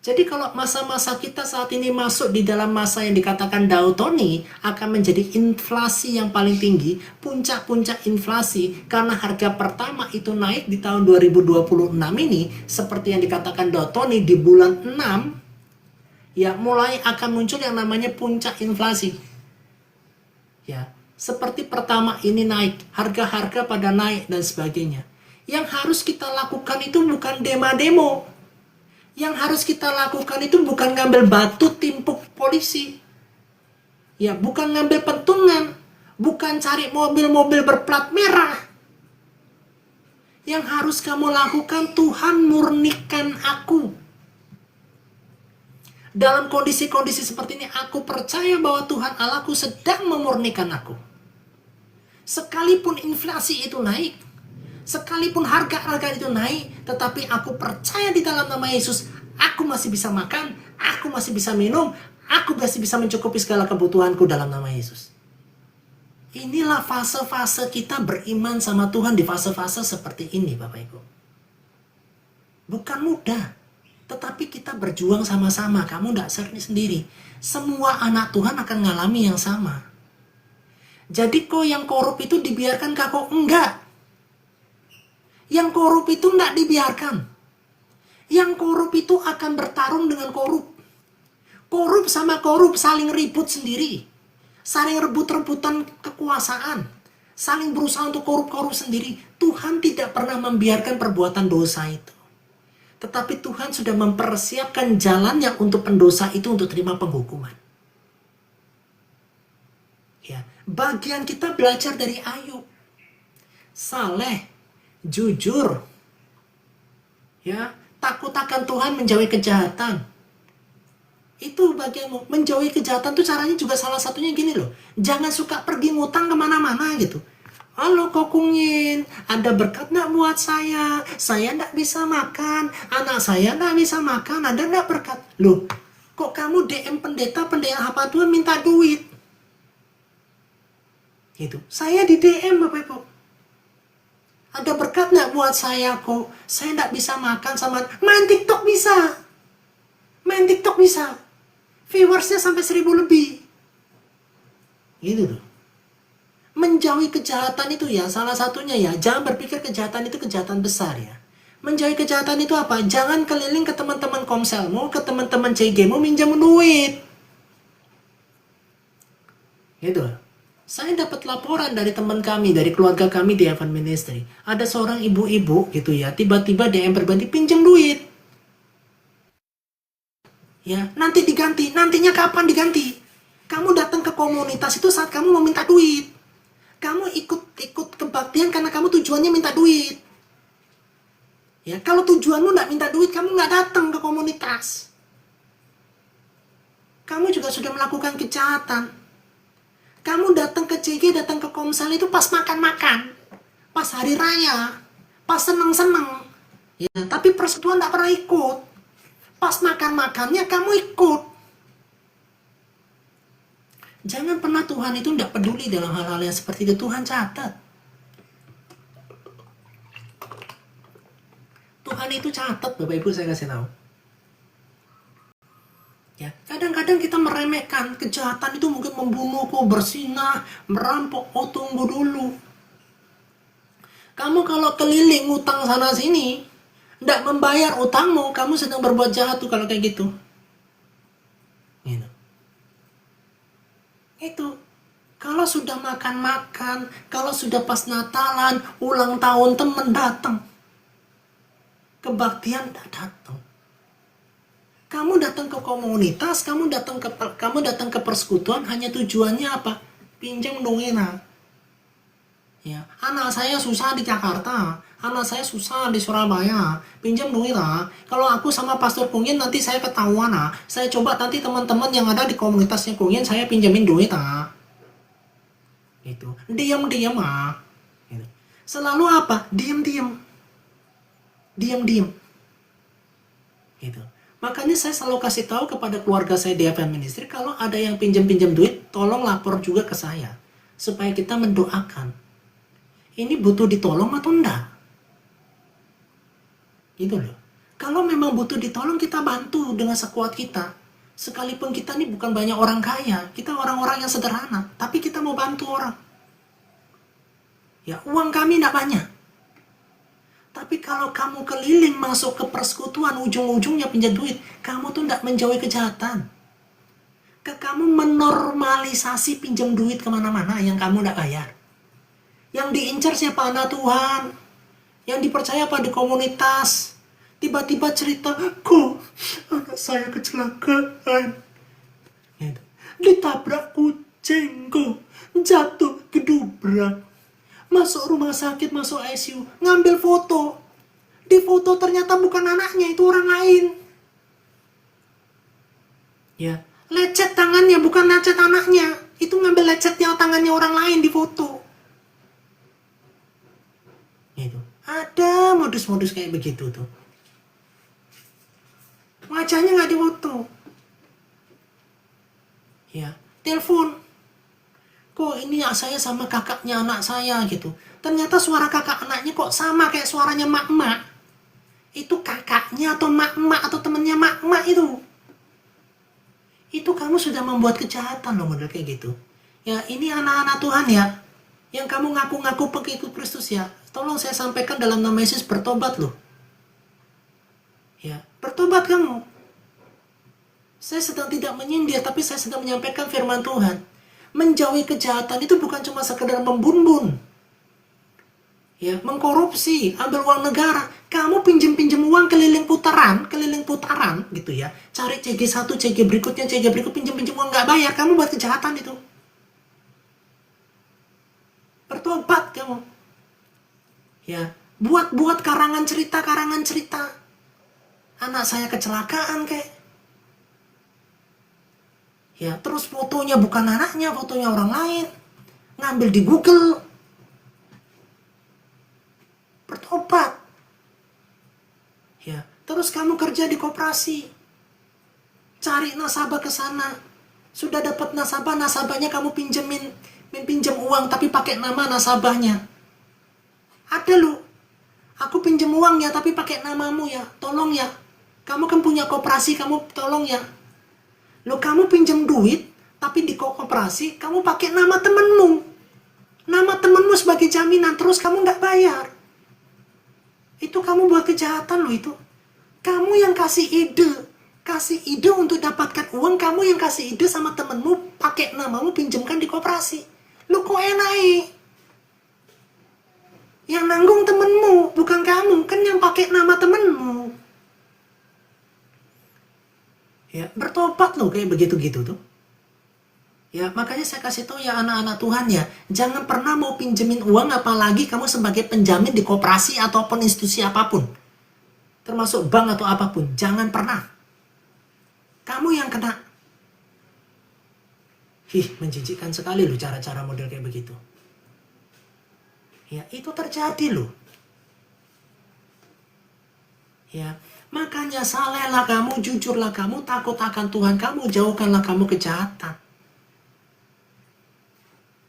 Jadi kalau masa-masa kita saat ini masuk di dalam masa yang dikatakan Dautoni, akan menjadi inflasi yang paling tinggi, puncak-puncak inflasi, karena harga pertama itu naik di tahun 2026 ini, seperti yang dikatakan Dautoni di bulan 6, ya mulai akan muncul yang namanya puncak inflasi. Ya, seperti pertama ini naik, harga-harga pada naik dan sebagainya. Yang harus kita lakukan itu bukan demo-demo. Yang harus kita lakukan itu bukan ngambil batu timpuk polisi. Ya, bukan ngambil pentungan. Bukan cari mobil-mobil berplat merah. Yang harus kamu lakukan, Tuhan murnikan aku. Dalam kondisi-kondisi seperti ini, aku percaya bahwa Tuhan Allahku sedang memurnikan aku. Sekalipun inflasi itu naik, sekalipun harga-harga itu naik, tetapi aku percaya di dalam nama Yesus, aku masih bisa makan, aku masih bisa minum, aku masih bisa mencukupi segala kebutuhanku dalam nama Yesus. Inilah fase-fase kita beriman sama Tuhan di fase-fase seperti ini, Bapak Ibu. Bukan mudah, tetapi kita berjuang sama-sama. Kamu tidak sendiri. Semua anak Tuhan akan mengalami yang sama. Jadi kok yang korup itu dibiarkan kok? Enggak. Yang korup itu tidak dibiarkan. Yang korup itu akan bertarung dengan korup. Korup sama korup saling ribut sendiri. Saling rebut-rebutan kekuasaan. Saling berusaha untuk korup-korup sendiri. Tuhan tidak pernah membiarkan perbuatan dosa itu. Tetapi Tuhan sudah mempersiapkan jalannya untuk pendosa itu untuk terima penghukuman. Ya, bagian kita belajar dari Ayub. Saleh, jujur, ya, takut akan Tuhan, menjauhi kejahatan. Itu bagianmu. Menjauhi kejahatan tuh caranya juga salah satunya gini loh. Jangan suka pergi ngutang kemana-mana gitu. Halo kokungin, ada berkat nggak buat saya? Saya nggak bisa makan, anak saya nggak bisa makan, ada nggak berkat? Loh, kok kamu DM pendeta apa Tuhan minta duit? Gitu. Saya di DM Bapak Ibu. Ada berkat nggak buat saya kok? Saya nggak bisa makan sama... Main TikTok bisa. Main TikTok bisa. Viewersnya sampai 1000 lebih. Gitu loh. Menjauhi kejahatan itu ya, salah satunya ya, jangan berpikir kejahatan itu kejahatan besar ya. Menjauhi kejahatan itu apa? Jangan keliling ke teman-teman komselmu, ke teman-teman CG-mu minjam duit. Gitu loh. Saya dapat laporan dari teman kami, dari keluarga kami di Evan Ministry. Ada seorang ibu-ibu gitu ya, tiba-tiba DM pribadi pinjam duit. Ya, nanti diganti. Nantinya kapan diganti? Kamu datang ke komunitas itu saat kamu mau minta duit. Kamu ikut kebaktian karena kamu tujuannya minta duit. Ya, kalau tujuanmu nggak minta duit, kamu nggak datang ke komunitas. Kamu juga sudah melakukan kejahatan. Kamu datang ke CG, datang ke komsel itu pas makan-makan, pas hari raya, pas seneng-seneng. Ya, tapi persekutuan nggak pernah ikut. Pas makan-makannya kamu ikut. Jangan pernah Tuhan itu tidak peduli dalam hal-hal yang seperti itu. Tuhan catat. Tuhan itu catat, Bapak Ibu, saya kasih tahu. Ya, kadang-kadang kita meremehkan kejahatan itu mungkin membunuh, kok bersinah, merampok. Oh, tunggu dulu. Kamu kalau keliling utang sana sini, tidak membayar utangmu, kamu sedang berbuat jahat tuh kalau kayak gitu. Gitu. Itu. Kalau sudah makan-makan, kalau sudah pas Natalan, ulang tahun temen datang. Kebaktian tidak datang. Kamu datang ke komunitas, kamu datang ke persekutuan hanya tujuannya apa? Pinjam dong enak. Ya, anak saya susah di Jakarta, anak saya susah di Surabaya, pinjam duit lah. Kalau aku sama Pastor Kungin nanti saya ketahuan lah. Saya coba nanti teman-teman yang ada di komunitasnya Kungin saya pinjamin duit lah. Gitu. Diam-diam lah. Gitu. Selalu apa? Diam-diam. Diam-diam. Gitu. Makanya saya selalu kasih tahu kepada keluarga saya di FM Ministry, kalau ada yang pinjam-pinjam duit, tolong lapor juga ke saya. Supaya kita mendoakan. Ini butuh ditolong atau enggak? Gitu loh. Kalau memang butuh ditolong, kita bantu dengan sekuat kita. Sekalipun kita ini bukan banyak orang kaya, kita orang-orang yang sederhana, tapi kita mau bantu orang. Ya, uang kami enggak banyak. Tapi kalau kamu keliling masuk ke persekutuan, ujung-ujungnya pinjam duit, kamu tuh tidak menjauhi kejahatan. Kamu menormalisasi pinjam duit kemana-mana yang kamu tidak bayar. Yang diincar siapa? Anak Tuhan. Yang dipercaya pada komunitas. Tiba-tiba cerita, kok anak saya kecelakaan. Ditabrak kucing, kok jatuh gedubrak. Masuk rumah sakit, masuk ICU, ngambil foto. Di foto ternyata bukan anaknya, itu orang lain. Ya, lecet tangannya, bukan lecet anaknya. Itu ngambil lecetnya tangannya orang lain di foto. Gitu. Ada modus-modus kayak begitu tuh. Wajahnya nggak difoto. Ya, telepon. Kok ini saya sama kakaknya anak saya gitu. Ternyata suara kakak anaknya kok sama kayak suaranya mak-mak. Itu kakaknya atau mak-mak atau temennya mak-mak itu. Itu kamu sudah membuat kejahatan loh model kayak gitu. Ya, ini anak-anak Tuhan ya. Yang kamu ngaku-ngaku pengikut Kristus ya. Tolong saya sampaikan dalam nama Yesus, bertobat loh. Ya, bertobat kamu. Saya sedang tidak menyindir, tapi saya sedang menyampaikan firman Tuhan. Menjauhi kejahatan itu bukan cuma sekedar membumbun. Ya, mengkorupsi, ambil uang negara. Kamu pinjam-pinjam uang keliling putaran gitu ya. Cari CG1, CG berikutnya, CG berikut, pinjam-pinjam uang nggak bayar. Kamu buat kejahatan itu. Bertobat kamu. Ya, buat karangan cerita. Anak saya kecelakaan kayak. Ya, terus fotonya bukan anaknya, fotonya orang lain. Ngambil di Google. Bertobat. Ya, terus kamu kerja di koperasi. Cari nasabah ke sana. Sudah dapat nasabahnya kamu pinjam uang tapi pakai nama nasabahnya. Ada loh. Aku pinjam uangnya tapi pakai namamu ya. Tolong ya. Kamu kan punya koperasi, kamu tolong ya. Lo kamu pinjam duit, tapi di koperasi kamu pakai nama temenmu. Nama temenmu sebagai jaminan, terus kamu nggak bayar. Itu kamu buat kejahatan lo itu. Kamu yang kasih ide untuk dapatkan uang, kamu yang kasih ide sama temenmu, pakai namamu pinjamkan di koperasi. Lo kok enak Yang nanggung temenmu, bukan kamu, kan yang pakai nama temenmu. Ya, bertobat loh kayak begitu-gitu tuh. Ya, makanya saya kasih tahu ya anak-anak Tuhan ya, jangan pernah mau pinjemin uang, apalagi kamu sebagai penjamin di koperasi ataupun institusi apapun. Termasuk bank atau apapun, jangan pernah. Kamu yang kena. Menjijikkan sekali loh cara-cara model kayak begitu. Ya, itu terjadi loh. Ya, makanya salehlah kamu, jujurlah kamu, takut akan Tuhan kamu, jauhkanlah kamu kejahatan.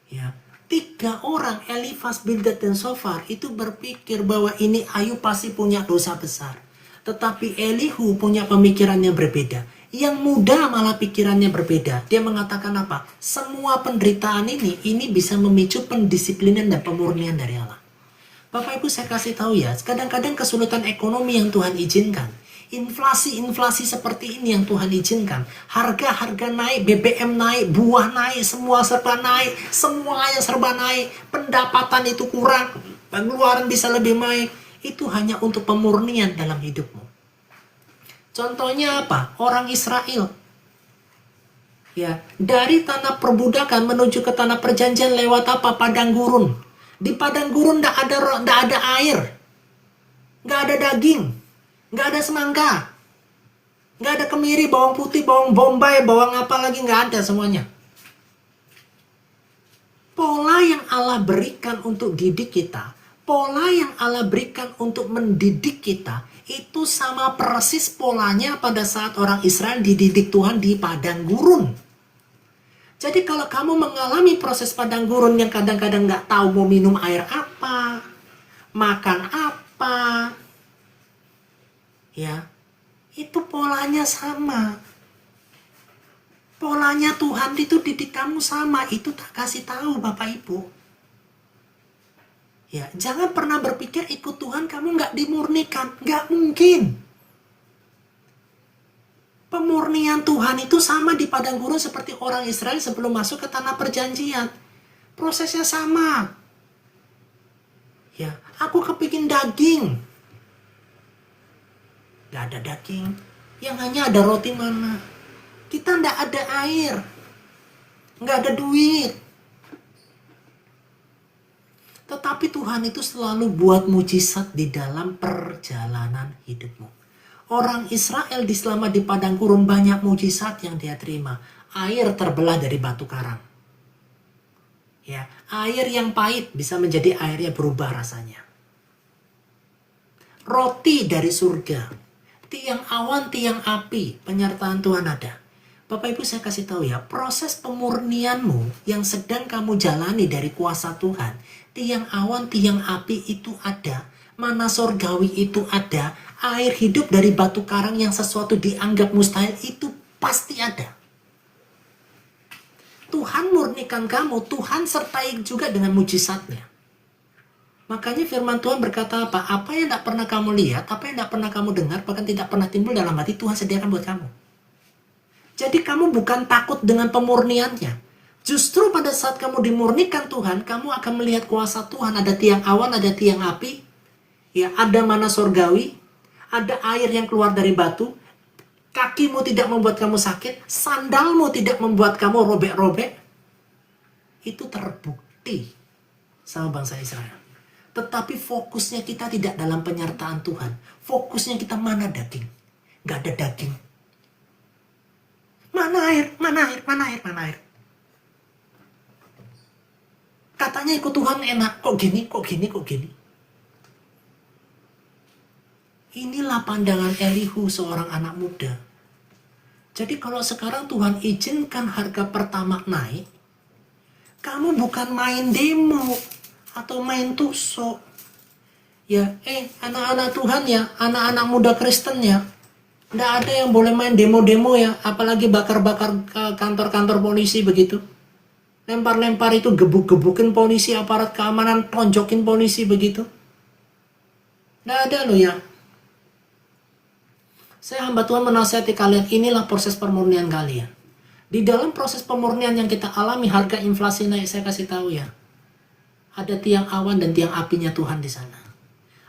Ya, 3 orang, Elifas, Bildad, dan Sofar itu berpikir bahwa ini Ayub pasti punya dosa besar. Tetapi Elihu punya pemikiran yang berbeda. Yang muda malah pikirannya berbeda. Dia mengatakan apa? Semua penderitaan ini bisa memicu pendisiplinan dan pemurnian dari Allah. Bapak Ibu, saya kasih tahu ya, kadang-kadang kesulitan ekonomi yang Tuhan izinkan. Inflasi seperti ini yang Tuhan izinkan. Harga naik, BBM naik, buah naik, semua serba naik. Semuanya serba naik. Pendapatan itu kurang, pengeluaran bisa lebih baik. Itu hanya untuk pemurnian dalam hidupmu. Contohnya apa? Orang Israel. Ya, dari tanah perbudakan menuju ke tanah perjanjian lewat apa? Padang gurun. Di padang gurun nggak ada air, nggak ada daging, nggak ada semangka, nggak ada kemiri, bawang putih, bawang bombay, bawang apa lagi, nggak ada semuanya. Pola yang Allah berikan untuk didik kita, Pola yang Allah berikan untuk mendidik kita itu sama persis polanya pada saat orang Israel dididik Tuhan di padang gurun. Jadi kalau kamu mengalami proses padang gurun yang kadang-kadang nggak tahu mau minum air apa, makan apa, ya, itu polanya sama. Polanya Tuhan itu didik kamu sama, itu tak kasih tahu Bapak Ibu. Ya, jangan pernah berpikir ikut Tuhan kamu nggak dimurnikan. Nggak mungkin. Pemurnian Tuhan itu sama di padang gurun seperti orang Israel sebelum masuk ke tanah perjanjian. Prosesnya sama. Ya, aku kepingin daging. Nggak ada daging. Yang hanya ada roti mana. Kita nggak ada air. Nggak ada duit. Tetapi Tuhan itu selalu buat mujizat di dalam perjalanan hidupmu. Orang Israel selama di padang gurun banyak mujizat yang dia terima. Air terbelah dari batu karang. Ya, air yang pahit bisa menjadi air yang berubah rasanya. Roti dari surga. Tiang awan, tiang api, penyertaan Tuhan ada. Bapak Ibu saya kasih tahu ya, proses pemurnianmu yang sedang kamu jalani dari kuasa Tuhan, tiang awan, tiang api itu ada, mana sorgawi itu ada, air hidup dari batu karang yang sesuatu dianggap mustahil itu pasti ada. Tuhan murnikan kamu, Tuhan sertai juga dengan mujizatnya. Makanya firman Tuhan berkata apa? Apa yang tidak pernah kamu lihat, apa yang tidak pernah kamu dengar, bahkan tidak pernah timbul dalam hati, Tuhan sediakan buat kamu. Jadi kamu bukan takut dengan pemurniannya. Justru pada saat kamu dimurnikan Tuhan, kamu akan melihat kuasa Tuhan. Ada tiang awan, ada tiang api. Ya, ada mana sorgawi. Ada air yang keluar dari batu. Kakimu tidak membuat kamu sakit. Sandalmu tidak membuat kamu robek-robek. Itu terbukti sama bangsa Israel. Tetapi fokusnya kita tidak dalam penyertaan Tuhan. Fokusnya kita mana daging. Gak ada daging. Mana air, mana air, mana air, mana air. Katanya ikut Tuhan enak. Kok gini, kok gini, kok gini. Inilah pandangan Elihu, seorang anak muda. Jadi kalau sekarang Tuhan izinkan harga pertamax naik, kamu bukan main demo atau main tusuk. Ya, anak-anak Tuhan ya, anak-anak muda Kristen ya, nggak ada yang boleh main demo-demo ya, apalagi bakar-bakar kantor-kantor polisi begitu. Lempar-lempar itu, gebuk-gebukin polisi, aparat keamanan, tonjokin polisi begitu. Nggak ada loh ya. Saya hamba Tuhan menasihati kalian, inilah proses pemurnian kalian. Di dalam proses pemurnian yang kita alami, harga inflasi naik, saya kasih tahu ya. Ada tiang awan dan tiang apinya Tuhan di sana.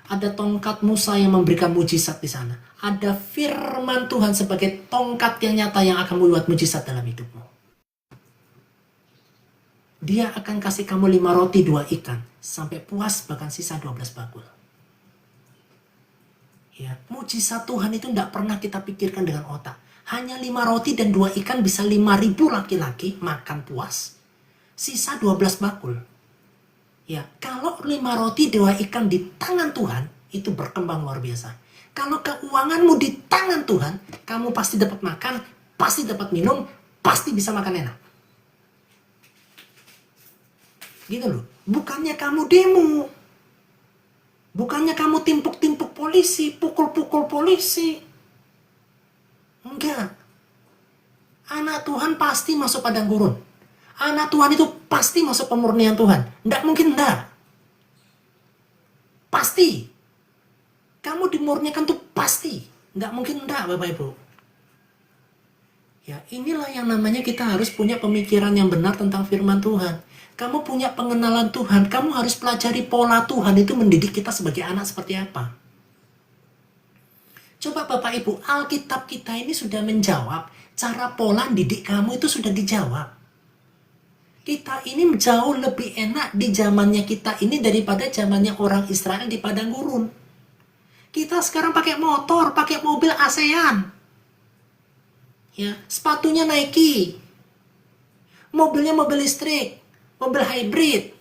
Ada tongkat Musa yang memberikan mujizat di sana. Ada firman Tuhan sebagai tongkat yang nyata yang akan membuat mujizat dalam hidupmu. Dia akan kasih kamu 5 roti 2 ikan. Sampai puas bahkan sisa 12 bakul. Ya, mujizat Tuhan itu tidak pernah kita pikirkan dengan otak. Hanya 5 roti dan 2 ikan bisa 5.000 laki-laki makan puas. Sisa 12 bakul. Ya, kalau 5 roti 2 ikan di tangan Tuhan, itu berkembang luar biasa. Kalau keuanganmu di tangan Tuhan, kamu pasti dapat makan, pasti dapat minum, pasti bisa makan enak. Gitu loh. Bukannya kamu demo. Bukannya kamu timpuk-timpuk polisi, pukul-pukul polisi. Enggak. Anak Tuhan pasti masuk padang gurun. Anak Tuhan itu pasti masuk pemurnian Tuhan. Nggak mungkin enggak. Pasti. Kamu dimurnikan tuh pasti. Nggak mungkin enggak, Bapak Ibu. Ya, inilah yang namanya kita harus punya pemikiran yang benar tentang firman Tuhan. Kamu punya pengenalan Tuhan. Kamu harus pelajari pola Tuhan itu mendidik kita sebagai anak seperti apa. Coba Bapak Ibu, Alkitab kita ini sudah menjawab. Cara pola didik kamu itu sudah dijawab. Kita ini jauh lebih enak di zamannya kita ini daripada zamannya orang Israel di padang gurun. Kita sekarang pakai motor, pakai mobil ASEAN. Ya, sepatunya Nike. Mobilnya mobil listrik, mobil hybrid.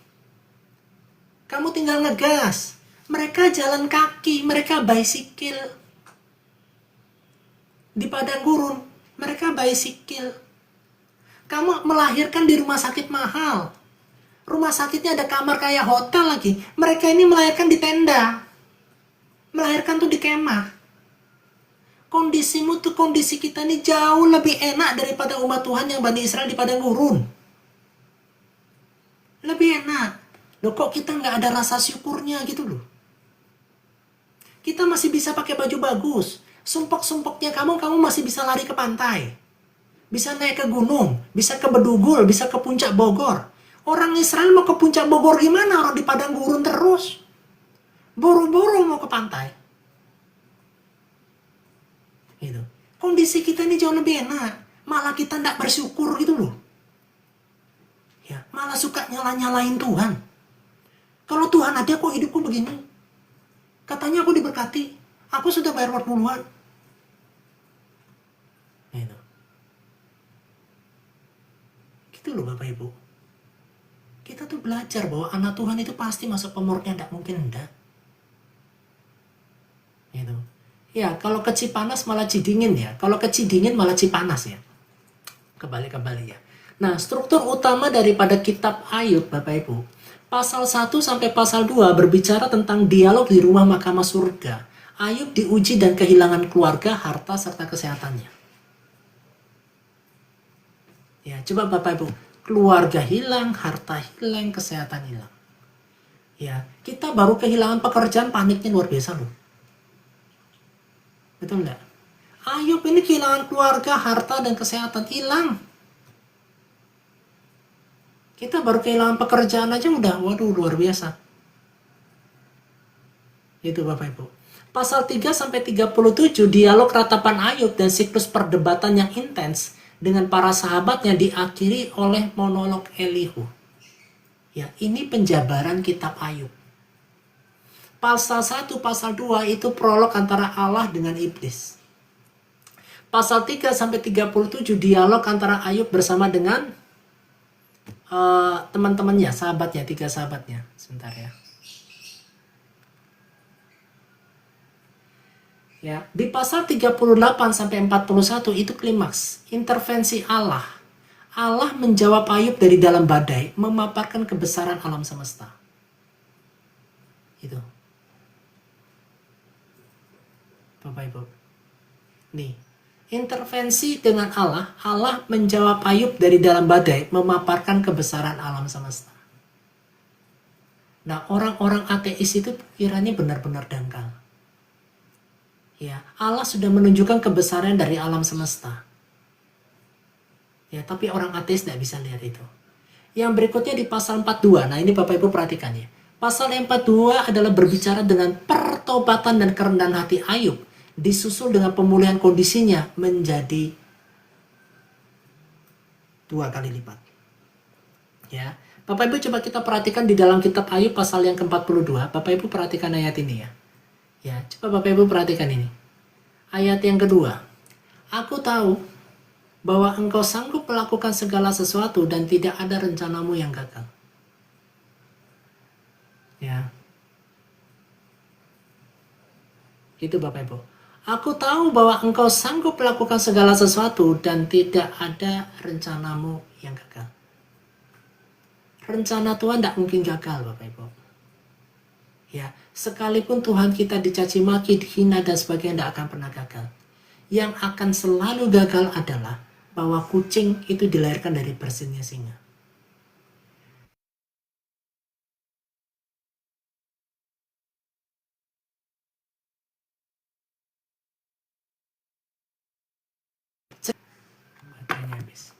Kamu tinggal ngegas. Mereka jalan kaki, mereka bicycle. Di padang gurun, mereka bicycle. Kamu melahirkan di rumah sakit mahal. Rumah sakitnya ada kamar kayak hotel lagi. Mereka ini melahirkan di tenda. Melahirkan tuh di kemah. Kondisimu tuh, kondisi kita ini jauh lebih enak daripada umat Tuhan yang Bani Israel di padang gurun. Lebih enak. Loh kok kita nggak ada rasa syukurnya gitu loh. Kita masih bisa pakai baju bagus. Sumpek-sumpeknya kamu masih bisa lari ke pantai. Bisa naik ke gunung, bisa ke Bedugul, bisa ke puncak Bogor. Orang Israel mau ke puncak Bogor gimana? Orang di padang gurun terus. Buru-buru mau ke pantai. Gitu. Kondisi kita ini jauh lebih enak. Malah kita tidak bersyukur gitu loh. Ya, malah suka nyala-nyalain Tuhan. Kalau Tuhan ada kok hidupku begini. Katanya aku diberkati. Aku sudah bayar puluhan. Gitu. Gitu loh Bapak Ibu. Kita tuh belajar bahwa anak Tuhan itu pasti masuk pemurnian, tidak mungkin enggak. Gitu. Ya, kalau ke Cipanas malah Cidingin ya. Kalau ke Cidingin malah Cipanas ya. Kembali ya. Nah, struktur utama daripada kitab Ayub, Bapak Ibu, pasal 1 sampai pasal 2 berbicara tentang dialog di rumah mahkamah surga. Ayub diuji dan kehilangan keluarga, harta, serta kesehatannya. Ya, coba Bapak Ibu, keluarga hilang, harta hilang, kesehatan hilang. Ya, kita baru kehilangan pekerjaan, paniknya luar biasa loh. Betul enggak? Ayub ini kehilangan keluarga, harta, dan kesehatan hilang. Kita baru kehilangan pekerjaan aja udah, waduh luar biasa. Itu Bapak Ibu. Pasal 3 sampai 37 dialog ratapan Ayub dan siklus perdebatan yang intens dengan para sahabatnya diakhiri oleh monolog Elihu. Ya, ini penjabaran kitab Ayub. Pasal 1, pasal 2 itu prolog antara Allah dengan iblis. Pasal 3 sampai 37 dialog antara Ayub bersama dengan teman-temannya, sahabatnya, 3 sahabatnya. Sebentar ya. Ya, di pasal 38 sampai 41 itu klimaks, intervensi Allah. Allah menjawab Ayub dari dalam badai, memaparkan kebesaran alam semesta. Itu. Bapak Ibu. Nih, intervensi dengan Allah, Allah menjawab Ayub dari dalam badai, memaparkan kebesaran alam semesta. Nah, orang-orang ateis itu pikirannya benar-benar dangkal. Ya, Allah sudah menunjukkan kebesaran dari alam semesta. Ya, tapi orang ateis tidak bisa lihat itu. Yang berikutnya di pasal 42. Nah, ini Bapak Ibu perhatikan ya. Pasal 42 adalah berbicara dengan pertobatan dan kerendahan hati Ayub, disusul dengan pemulihan kondisinya menjadi 2 kali lipat. Ya, Bapak Ibu coba kita perhatikan di dalam kitab Ayub pasal yang ke-42. Bapak Ibu perhatikan ayat ini ya. Ya, coba Bapak Ibu perhatikan ini. Ayat yang kedua. Aku tahu bahwa engkau sanggup melakukan segala sesuatu dan tidak ada rencanamu yang gagal. Ya. Itu Bapak Ibu. Aku tahu bahwa engkau sanggup melakukan segala sesuatu dan tidak ada rencanamu yang gagal. Rencana Tuhan tidak mungkin gagal, Bapak Ibu. Ya, sekalipun Tuhan kita dicaci maki, dihina dan sebagainya tidak akan pernah gagal. Yang akan selalu gagal adalah bahwa kucing itu dilahirkan dari bersinnya singa. Baterainya habis.